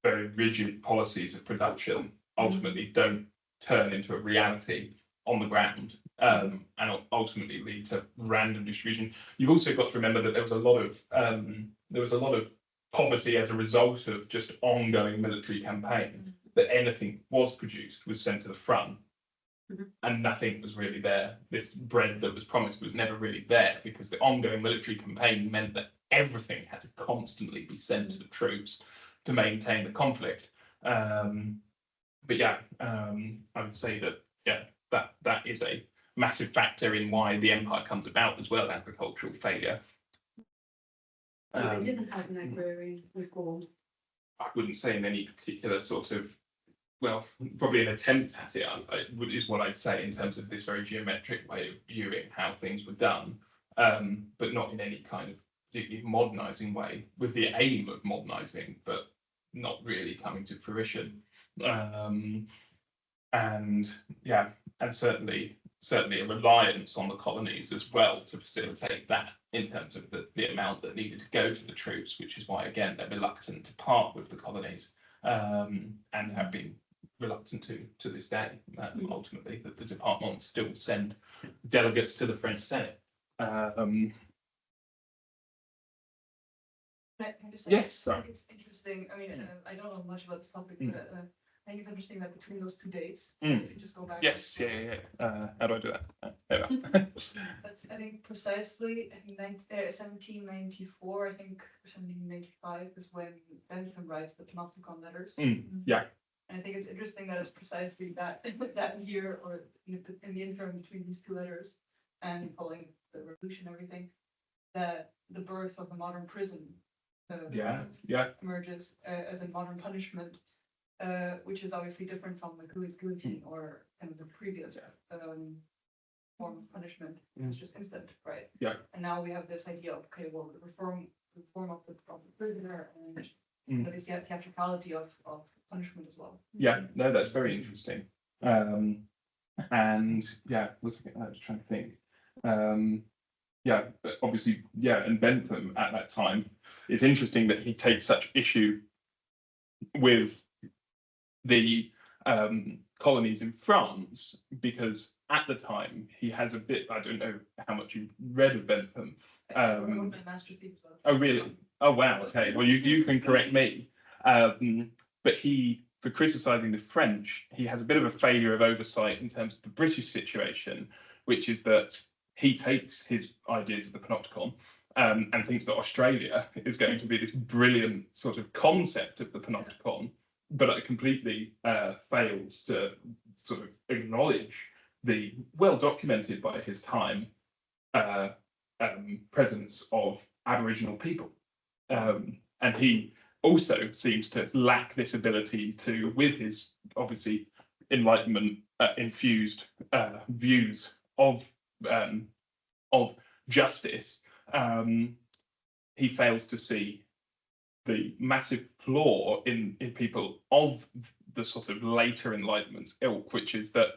very rigid policies of production ultimately don't turn into a reality on the ground. and ultimately lead to random distribution. You've also got to remember that there was a lot of poverty as a result of just ongoing military campaign. That anything was produced was sent to the front, and nothing was really there. This bread that was promised was never really there because the ongoing military campaign meant that everything had to constantly be sent to the troops to maintain the conflict. But yeah, I would say that that is a massive factor in why the empire comes about as well, agricultural failure. They didn't have an agrarian reform. I wouldn't say in any particular sort of, well, probably an attempt at it is what I'd say in terms of this very geometric way of viewing how things were done, but not in any kind of particularly modernising way, with the aim of modernising, but not really coming to fruition. And yeah, and certainly a reliance on the colonies as well to facilitate that in terms of the amount that needed to go to the troops, which is why again they're reluctant to part with the colonies, and have been reluctant to this day. Ultimately, that the departments still send delegates to the French Senate. Yes, I think it's interesting. I mean, I don't know much about this topic, but I think it's interesting that between those 2 dates, if you just go back. Yes, yeah. How do I do that? There we are. That's, I think precisely in 1794, I think, or 1795 is when Bentham writes the Panopticon letters. Yeah. And I think it's interesting that it's precisely that year, or in the interim between these 2 letters and following the revolution and everything, that the birth of the modern prison emerges as a modern punishment, which is obviously different from the guillotine or kind of the previous form of punishment. It's just instant, right? Yeah. And now we have this idea of, okay, well, the reform of the prisoner and that is the theatricality of punishment as well. Yeah, no, that's very interesting. And yeah, I was trying to think. Yeah, but obviously, yeah, and Bentham at that time, it's interesting that he takes such issue with the colonies in France, because at the time he has a bit, I don't know how much you've read of Bentham. I wrote my master's thesis as well. Oh, really? Oh, wow. Okay. Well, you can correct me. But for criticizing the French, he has a bit of a failure of oversight in terms of the British situation, which is that he takes his ideas of the Panopticon and thinks that Australia is going to be this brilliant sort of concept of the Panopticon, but it completely fails to sort of acknowledge the well-documented by his time presence of Aboriginal people. And he also seems to lack this ability to, with his obviously Enlightenment infused views of justice, he fails to see the massive flaw in people of the sort of later Enlightenment ilk, which is that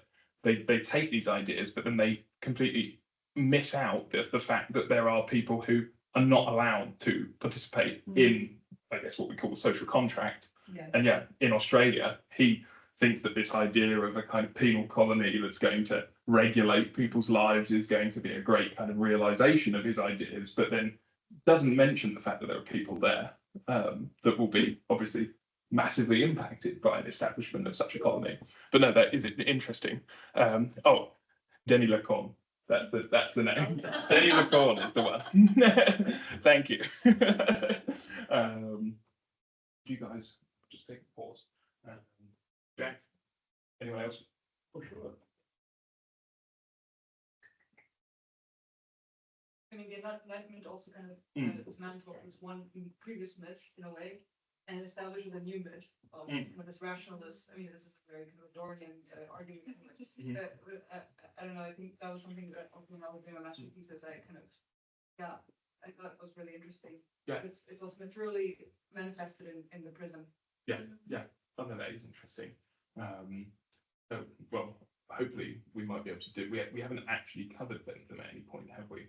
they take these ideas, but then they completely miss out the fact that there are people who are not allowed to participate in, I guess, what we call the social contract. Yeah. And yeah, in Australia, he thinks that this idea of a kind of penal colony that's going to regulate people's lives is going to be a great kind of realization of his ideas, but then doesn't mention the fact that there are people there that will be obviously massively impacted by an establishment of such a colony. But no, that is interesting. Oh, Denis Lacan. That's the name. Denis Lacan is the one. Thank you. You guys just take a pause. Jack, anyone else? For sure. I mean, the Enlightenment also kind of dismantles this one previous myth in a way, and establishes a new myth of this rationalist. I mean, this is a very kind of Dorian argument. I don't know. I think that was something that when I was doing my master's thesis, I thought was really interesting. Yeah. It's also materially manifested in the prison. Yeah. I know that is interesting. Well, hopefully we might be able to do. We haven't actually covered Bentham at any point, have we?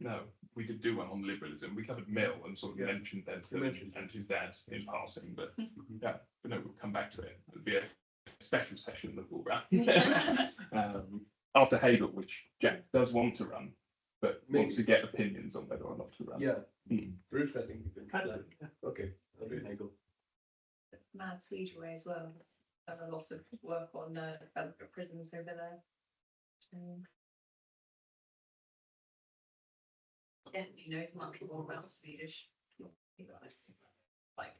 No, we did do one on liberalism. We covered Mill and sort of mentioned Bentham and his dad in passing, but but no, we'll come back to it. It'll be a special session that we'll run. after Hegel, which Jack does want to run, but wants to get opinions on whether or not to run. Yeah. Mm. Bruce, I think you can. Okay, I'll do Hegel. Mad Swede way as well. Done a lot of work on development prisons over there. Definitely knows much more about Swedish. Like,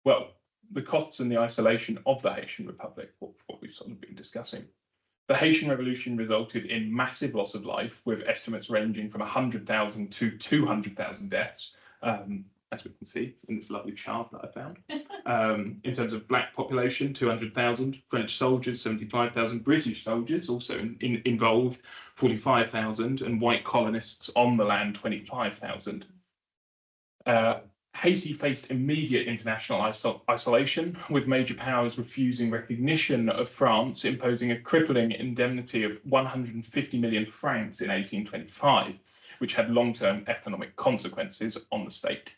Well, the costs and the isolation of the Haitian Republic, what we've sort of been discussing. The Haitian Revolution resulted in massive loss of life, with estimates ranging from 100,000 to 200,000 deaths, as we can see in this lovely chart that I found. In terms of black population, 200,000, French soldiers, 75,000, British soldiers also involved, 45,000, and white colonists on the land, 25,000. Haiti faced immediate international isolation, with major powers refusing recognition of France, imposing a crippling indemnity of 150 million francs in 1825, which had long-term economic consequences on the state.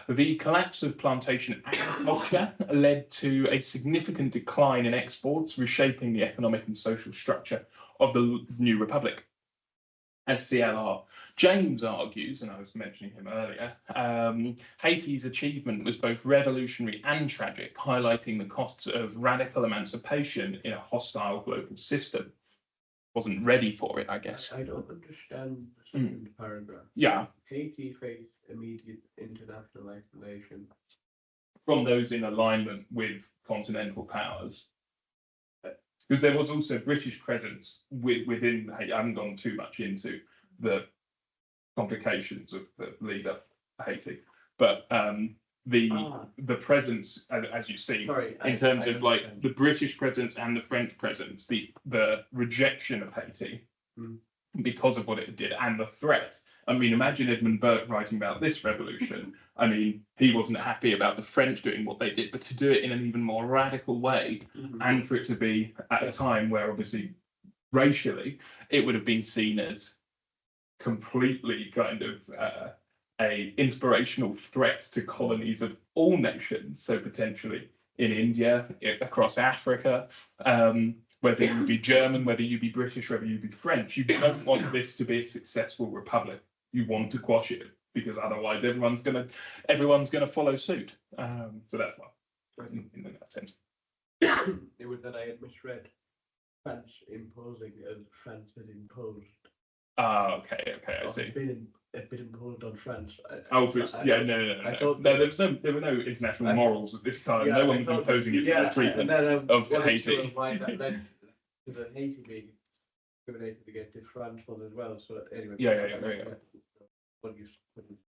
The collapse of plantation agriculture led to a significant decline in exports, reshaping the economic and social structure of the new republic. As CLR James argues, and I was mentioning him earlier, Haiti's achievement was both revolutionary and tragic, highlighting the costs of radical emancipation in a hostile global system. Wasn't ready for it, I guess. I don't understand the second paragraph. Yeah. Haiti faced immediate international isolation. From those in alignment with continental powers. Because there was also British presence within Haiti. I haven't gone too much into the complications of the lead up to Haiti, but the presence, as you see, in terms of like the British presence and the French presence, the rejection of Haiti because of what it did and the threat. I mean, imagine Edmund Burke writing about this revolution. I mean, he wasn't happy about the French doing what they did, but to do it in an even more radical way, and for it to be at a time where obviously racially it would have been seen as completely kind of a inspirational threat to colonies of all nations. So potentially in India, across Africa, whether you be German, whether you be British, whether you be French, you don't want this to be a successful republic. You want to quash it because otherwise everyone's gonna follow suit. So that's why, in that sense. It was that I had misread France imposing as France had imposed. Okay, I see. Had been imposed on France. No. There were no international morals at this time. No one was imposing it for the treatment of Haiti. Why that led to the Haiti being discriminated against the France one as well. So anyway. Yeah. What you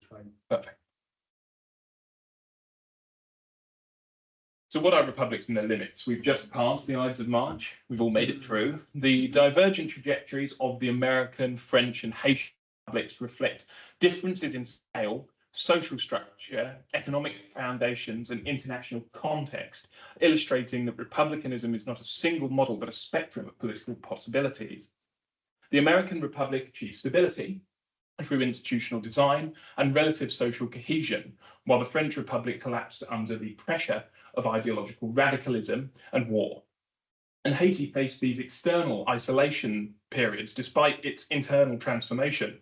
find. Perfect. So what are republics and their limits? We've just passed the Ides of March. We've all made it through. The divergent trajectories of the American, French, and Haitian republics reflect differences in scale, social structure, economic foundations, and international context, illustrating that republicanism is not a single model, but a spectrum of political possibilities. The American republic achieved stability through institutional design and relative social cohesion, while the French Republic collapsed under the pressure of ideological radicalism and war. And Haiti faced these external isolation periods despite its internal transformation.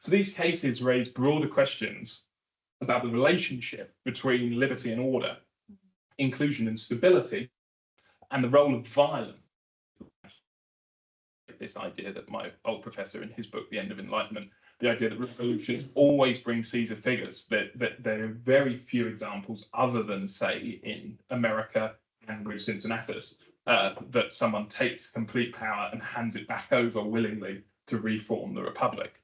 So these cases raise broader questions about the relationship between liberty and order, inclusion and stability, and the role of violence. This idea that my old professor in his book, The End of Enlightenment, the idea that revolutions always bring Caesar figures, that there are very few examples other than, say, in America and with Cincinnatus, that someone takes complete power and hands it back over willingly to reform the republic.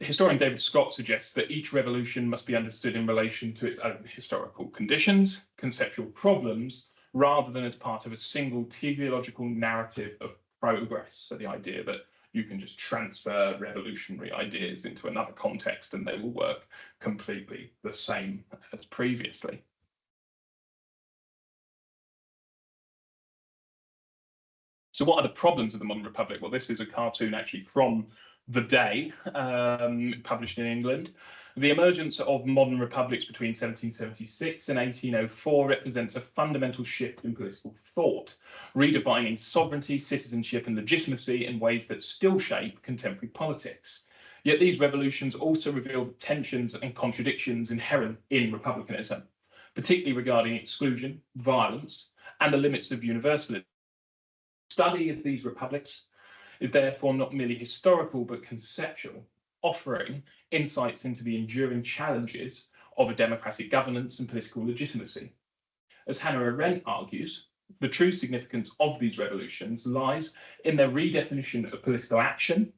Historian David Scott suggests that each revolution must be understood in relation to its own historical conditions, conceptual problems, rather than as part of a single teleological narrative of progress. So the idea that you can just transfer revolutionary ideas into another context and they will work completely the same as previously. So what are the problems of the modern republic? Well, this is a cartoon actually from the day, published in England. The emergence of modern republics between 1776 and 1804 represents a fundamental shift in political thought, redefining sovereignty, citizenship, and legitimacy in ways that still shape contemporary politics. Yet these revolutions also reveal the tensions and contradictions inherent in republicanism, particularly regarding exclusion, violence, and the limits of universalism. Study of these republics is therefore not merely historical but conceptual, offering insights into the enduring challenges of a democratic governance and political legitimacy. As Hannah Arendt argues, the true significance of these revolutions lies in their redefinition of political action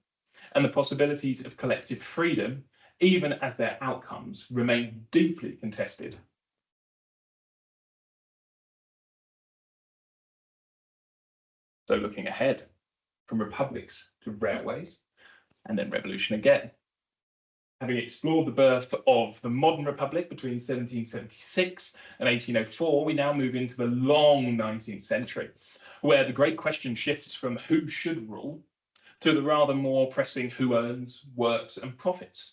and the possibilities of collective freedom, even as their outcomes remain deeply contested. So looking ahead, from republics to railways, and then revolution again. Having explored the birth of the modern republic between 1776 and 1804, we now move into the long 19th century, where the great question shifts from who should rule to the rather more pressing who earns, works, and profits.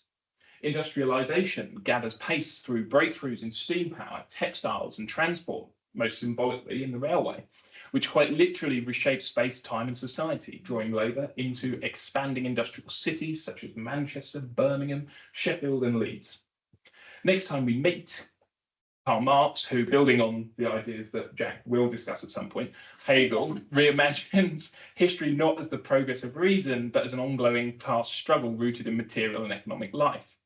Industrialization gathers pace through breakthroughs in steam power, textiles, and transport, most symbolically in the railway, which quite literally reshapes space, time, and society, drawing labour into expanding industrial cities such as Manchester, Birmingham, Sheffield, and Leeds. Next time we meet, Karl Marx, who, building on the ideas that Jack will discuss at some point, Hegel reimagines history not as the progress of reason, but as an ongoing class struggle rooted in material and economic life.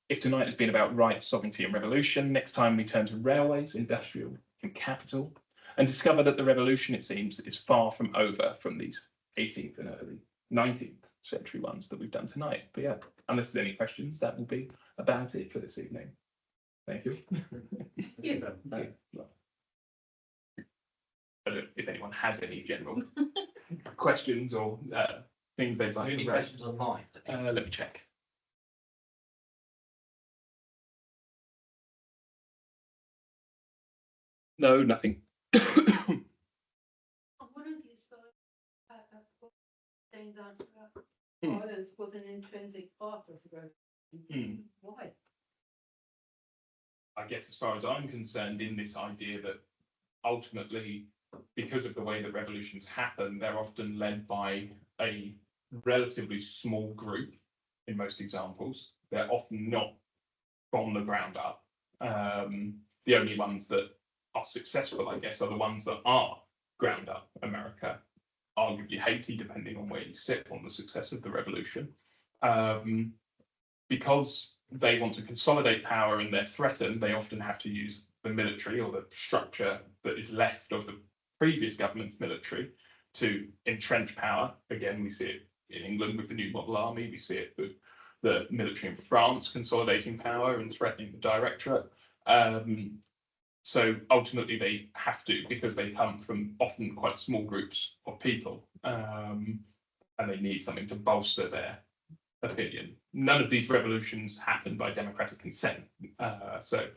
If tonight has been about rights, sovereignty, and revolution, next time we turn to railways, industrial, and capital, and discover that the revolution, it seems, is far from over from these 18th and early 19th century ones that we've done tonight. But yeah, unless there's any questions, that will be about it for this evening. Thank you. But if anyone has any general questions or things they'd like to raise. Questions online? Let me check. No, nothing. One of these saying that violence was an intrinsic part of the revolution. Why? I guess as far as I'm concerned, in this idea that ultimately, because of the way that revolutions happen, they're often led by a relatively small group in most examples. They're often not from the ground up. The only ones that are successful, I guess, are the ones that are ground up. America, arguably Haiti, depending on where you sit on the success of the revolution. Because they want to consolidate power and they're threatened, they often have to use the military or the structure that is left of the previous government's military to entrench power. Again, we see it in England with the new model army. We see it with the military in France consolidating power and threatening the directorate. So ultimately they have to, because they come from often quite small groups of people, and they need something to bolster their opinion. None of these revolutions happen by democratic consent. So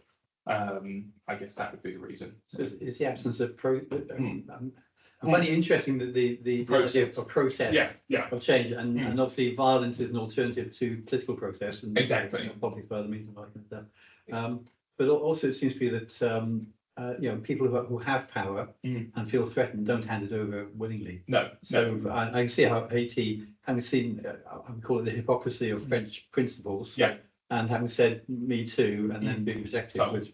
I guess that would be the reason. So it's the absence of I find it interesting that the idea of process of change, and obviously violence is an alternative to political process. And exactly. Politics by other means and like that. But also it seems to be that people who have power and feel threatened don't hand it over willingly. No. So I can see how Haiti, having seen, I would call it the hypocrisy of French principles. Yeah. And having said "me too" and then being rejected, which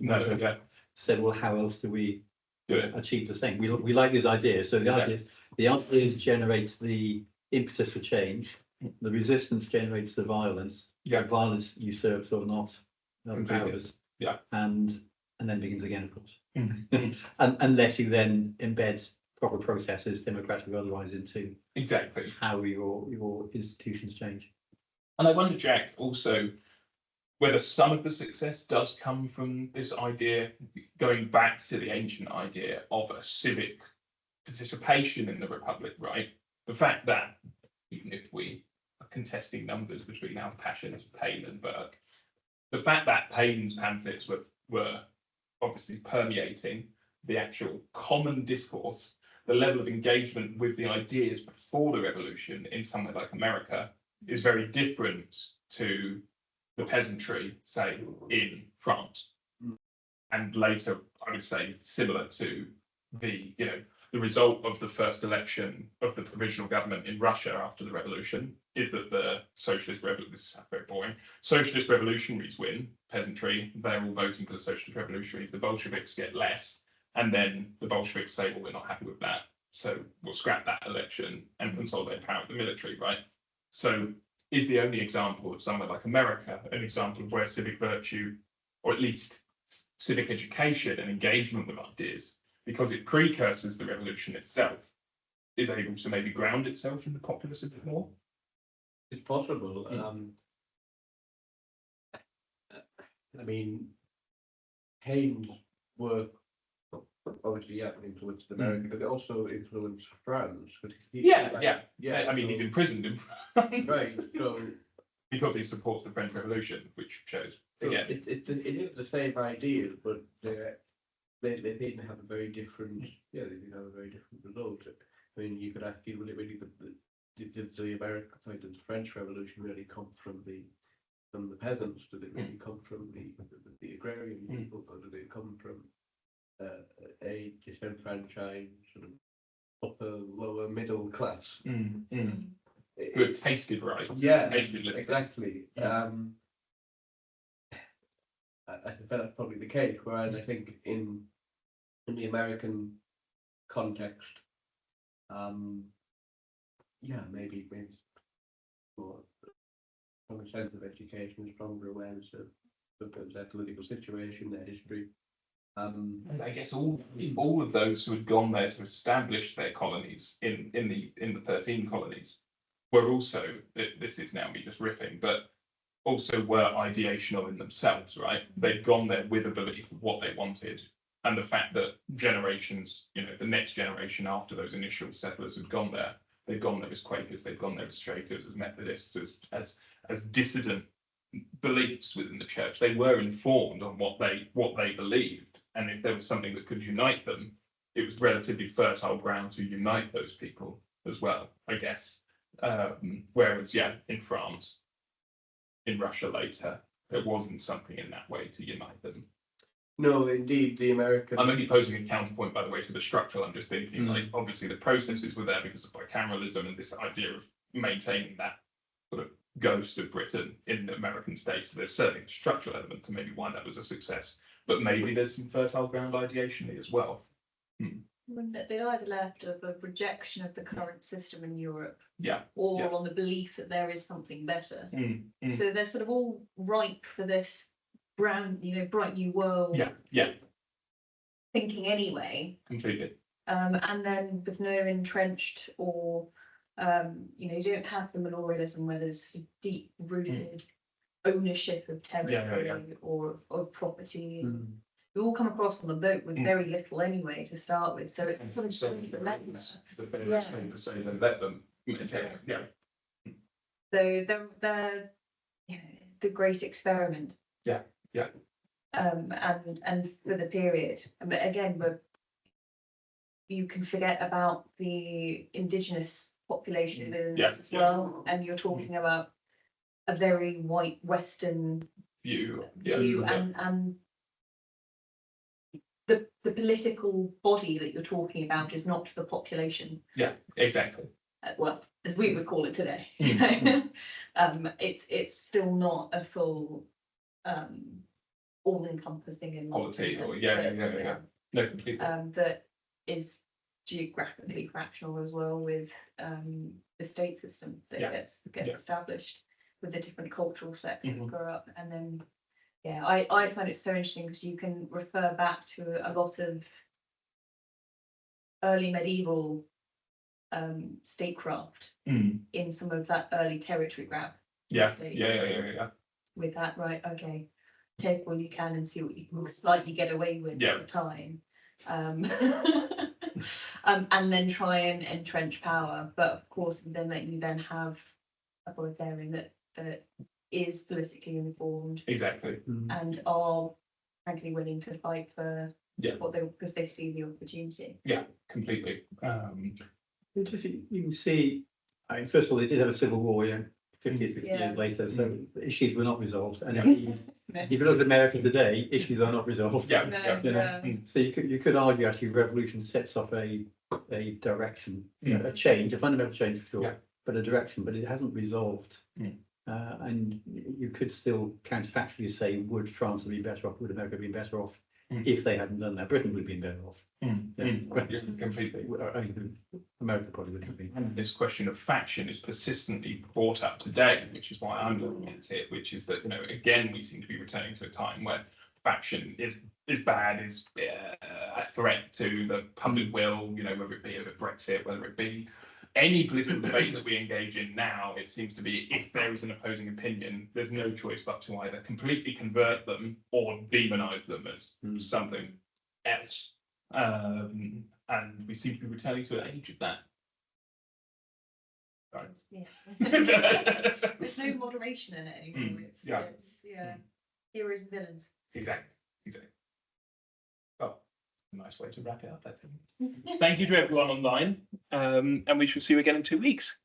said, well, how else do we achieve the same? We like these ideas. So the ideas generate the impetus for change. The resistance generates the violence. Yeah. Violence usurps or not powers. Yeah. And then begins again, of course. Mm-hmm. Unless you then embed proper processes, democratic or otherwise, into how your institutions change. And I wonder, Jack, also whether some of the success does come from this idea, going back to the ancient idea of a civic participation in the Republic, right? The fact that, even if we are contesting numbers between our passions, Paine and Burke, the fact that Paine's pamphlets were obviously permeating the actual common discourse, the level of engagement with the ideas before the revolution in somewhere like America is very different to the peasantry, say, in France. And later, I would say, similar to the, the result of the first election of the provisional government in Russia after the revolution is that the this is very boring, socialist revolutionaries win, peasantry, they're all voting for the socialist revolutionaries, the Bolsheviks get less, and then the Bolsheviks say, well, we're not happy with that, so we'll scrap that election and consolidate power with the military, right? So is the only example of somewhere like America an example of where civic virtue, or at least civic education and engagement with ideas, because it precursors the revolution itself, is able to maybe ground itself in the populace a bit more? It's possible. I mean, Haynes' work obviously influenced America, but it also influenced France. Yeah. I mean, he's imprisoned in France. Right. So because he supports the French Revolution, which shows again. It is the same idea, but they didn't have a very different. Yeah, they didn't have a very different result. I mean, you could argue, did the French Revolution really come from the peasants? Did it really come from the agrarian people, or did it come from a disenfranchised sort of upper, lower, middle class? Who had tasted right? Yeah, tasted exactly. I think that's probably the case. Whereas I think in the American context, maybe more from a sense of education, a stronger awareness of their political situation, their history. And I guess all of those who had gone there to establish their colonies in the 13 colonies were also, this is now me just riffing, but also were ideational in themselves, right? They'd gone there with a belief of what they wanted, and the fact that generations, the next generation after those initial settlers had gone there, they'd gone there as Quakers, they'd gone there as Shakers, as Methodists, as dissident beliefs within the church. They were informed on what they believed, and if there was something that could unite them, it was relatively fertile ground to unite those people as well, I guess. Whereas, in France, in Russia later, there wasn't something in that way to unite them. No, indeed, the American. I'm only posing a counterpoint, by the way, to the structural. I'm just thinking, like, obviously the processes were there because of bicameralism and this idea of maintaining that sort of ghost of Britain in the American states. So there's certainly a structural element to maybe why that was a success, but maybe there's some fertile ground ideationally as well. They'd either left of a rejection of the current system in Europe, or on the belief that there is something better. So they're sort of all ripe for this brand, bright new world. Thinking anyway. Completely. And then with no entrenched or, you don't have the manorialism where there's deep rooted ownership of territory or of property. We all come across on the boat with very little anyway to start with, so it's sort of the fairness thing to say then let them maintain it. So they're the great experiment. And for the period, but again, you can forget about the indigenous population within this as well, and you're talking about a very white Western view, and the political body that you're talking about is not the population. Yeah, exactly. Well, as we would call it today. It's still not a full all-encompassing polity or no, completely. That is geographically fractional as well with the state system that gets established with the different cultural sects that grow up. And then I find it so interesting because you can refer back to a lot of early medieval statecraft in some of that early territory grab. With that, right, okay, take all you can and see what you can slightly get away with at the time. And then try and entrench power. But of course, then that you then have a authoritarian that is politically informed. Exactly. And are frankly willing to fight for what because they see the opportunity. Yeah, completely. Interesting. You can see, I mean, first of all, they did have a civil war, 50 or 60 Yeah. years later, so the issues were not resolved. And indeed, if you look at America today, issues are not resolved. Yeah, No, yeah. You know, yeah. so you could argue actually revolution sets off a direction, you know, a change, a fundamental change for sure, Yeah. but a direction, but it hasn't resolved. Mm. And you could still counterfactually say, would France have been better off? Would America have been better off if they hadn't done that? Britain would have been better off. Yeah, completely. America probably would have been. And this question of faction is persistently brought up today, which is why I'm looking at it, which is that, you know, again, we seem to be returning to a time where faction is bad, is a threat to the public will, you know, whether it be over Brexit, whether it be any political debate that we engage in now. It seems to be, if there is an opposing opinion, there's no choice but to either completely convert them or demonize them as something else. And we seem to be returning to an age of that. Right. Yeah. There's no moderation in it anymore. It's Yeah. heroes and villains. Exactly. Well, a nice way to wrap it up, I think. Thank you to everyone online, and we shall see you again in 2 weeks.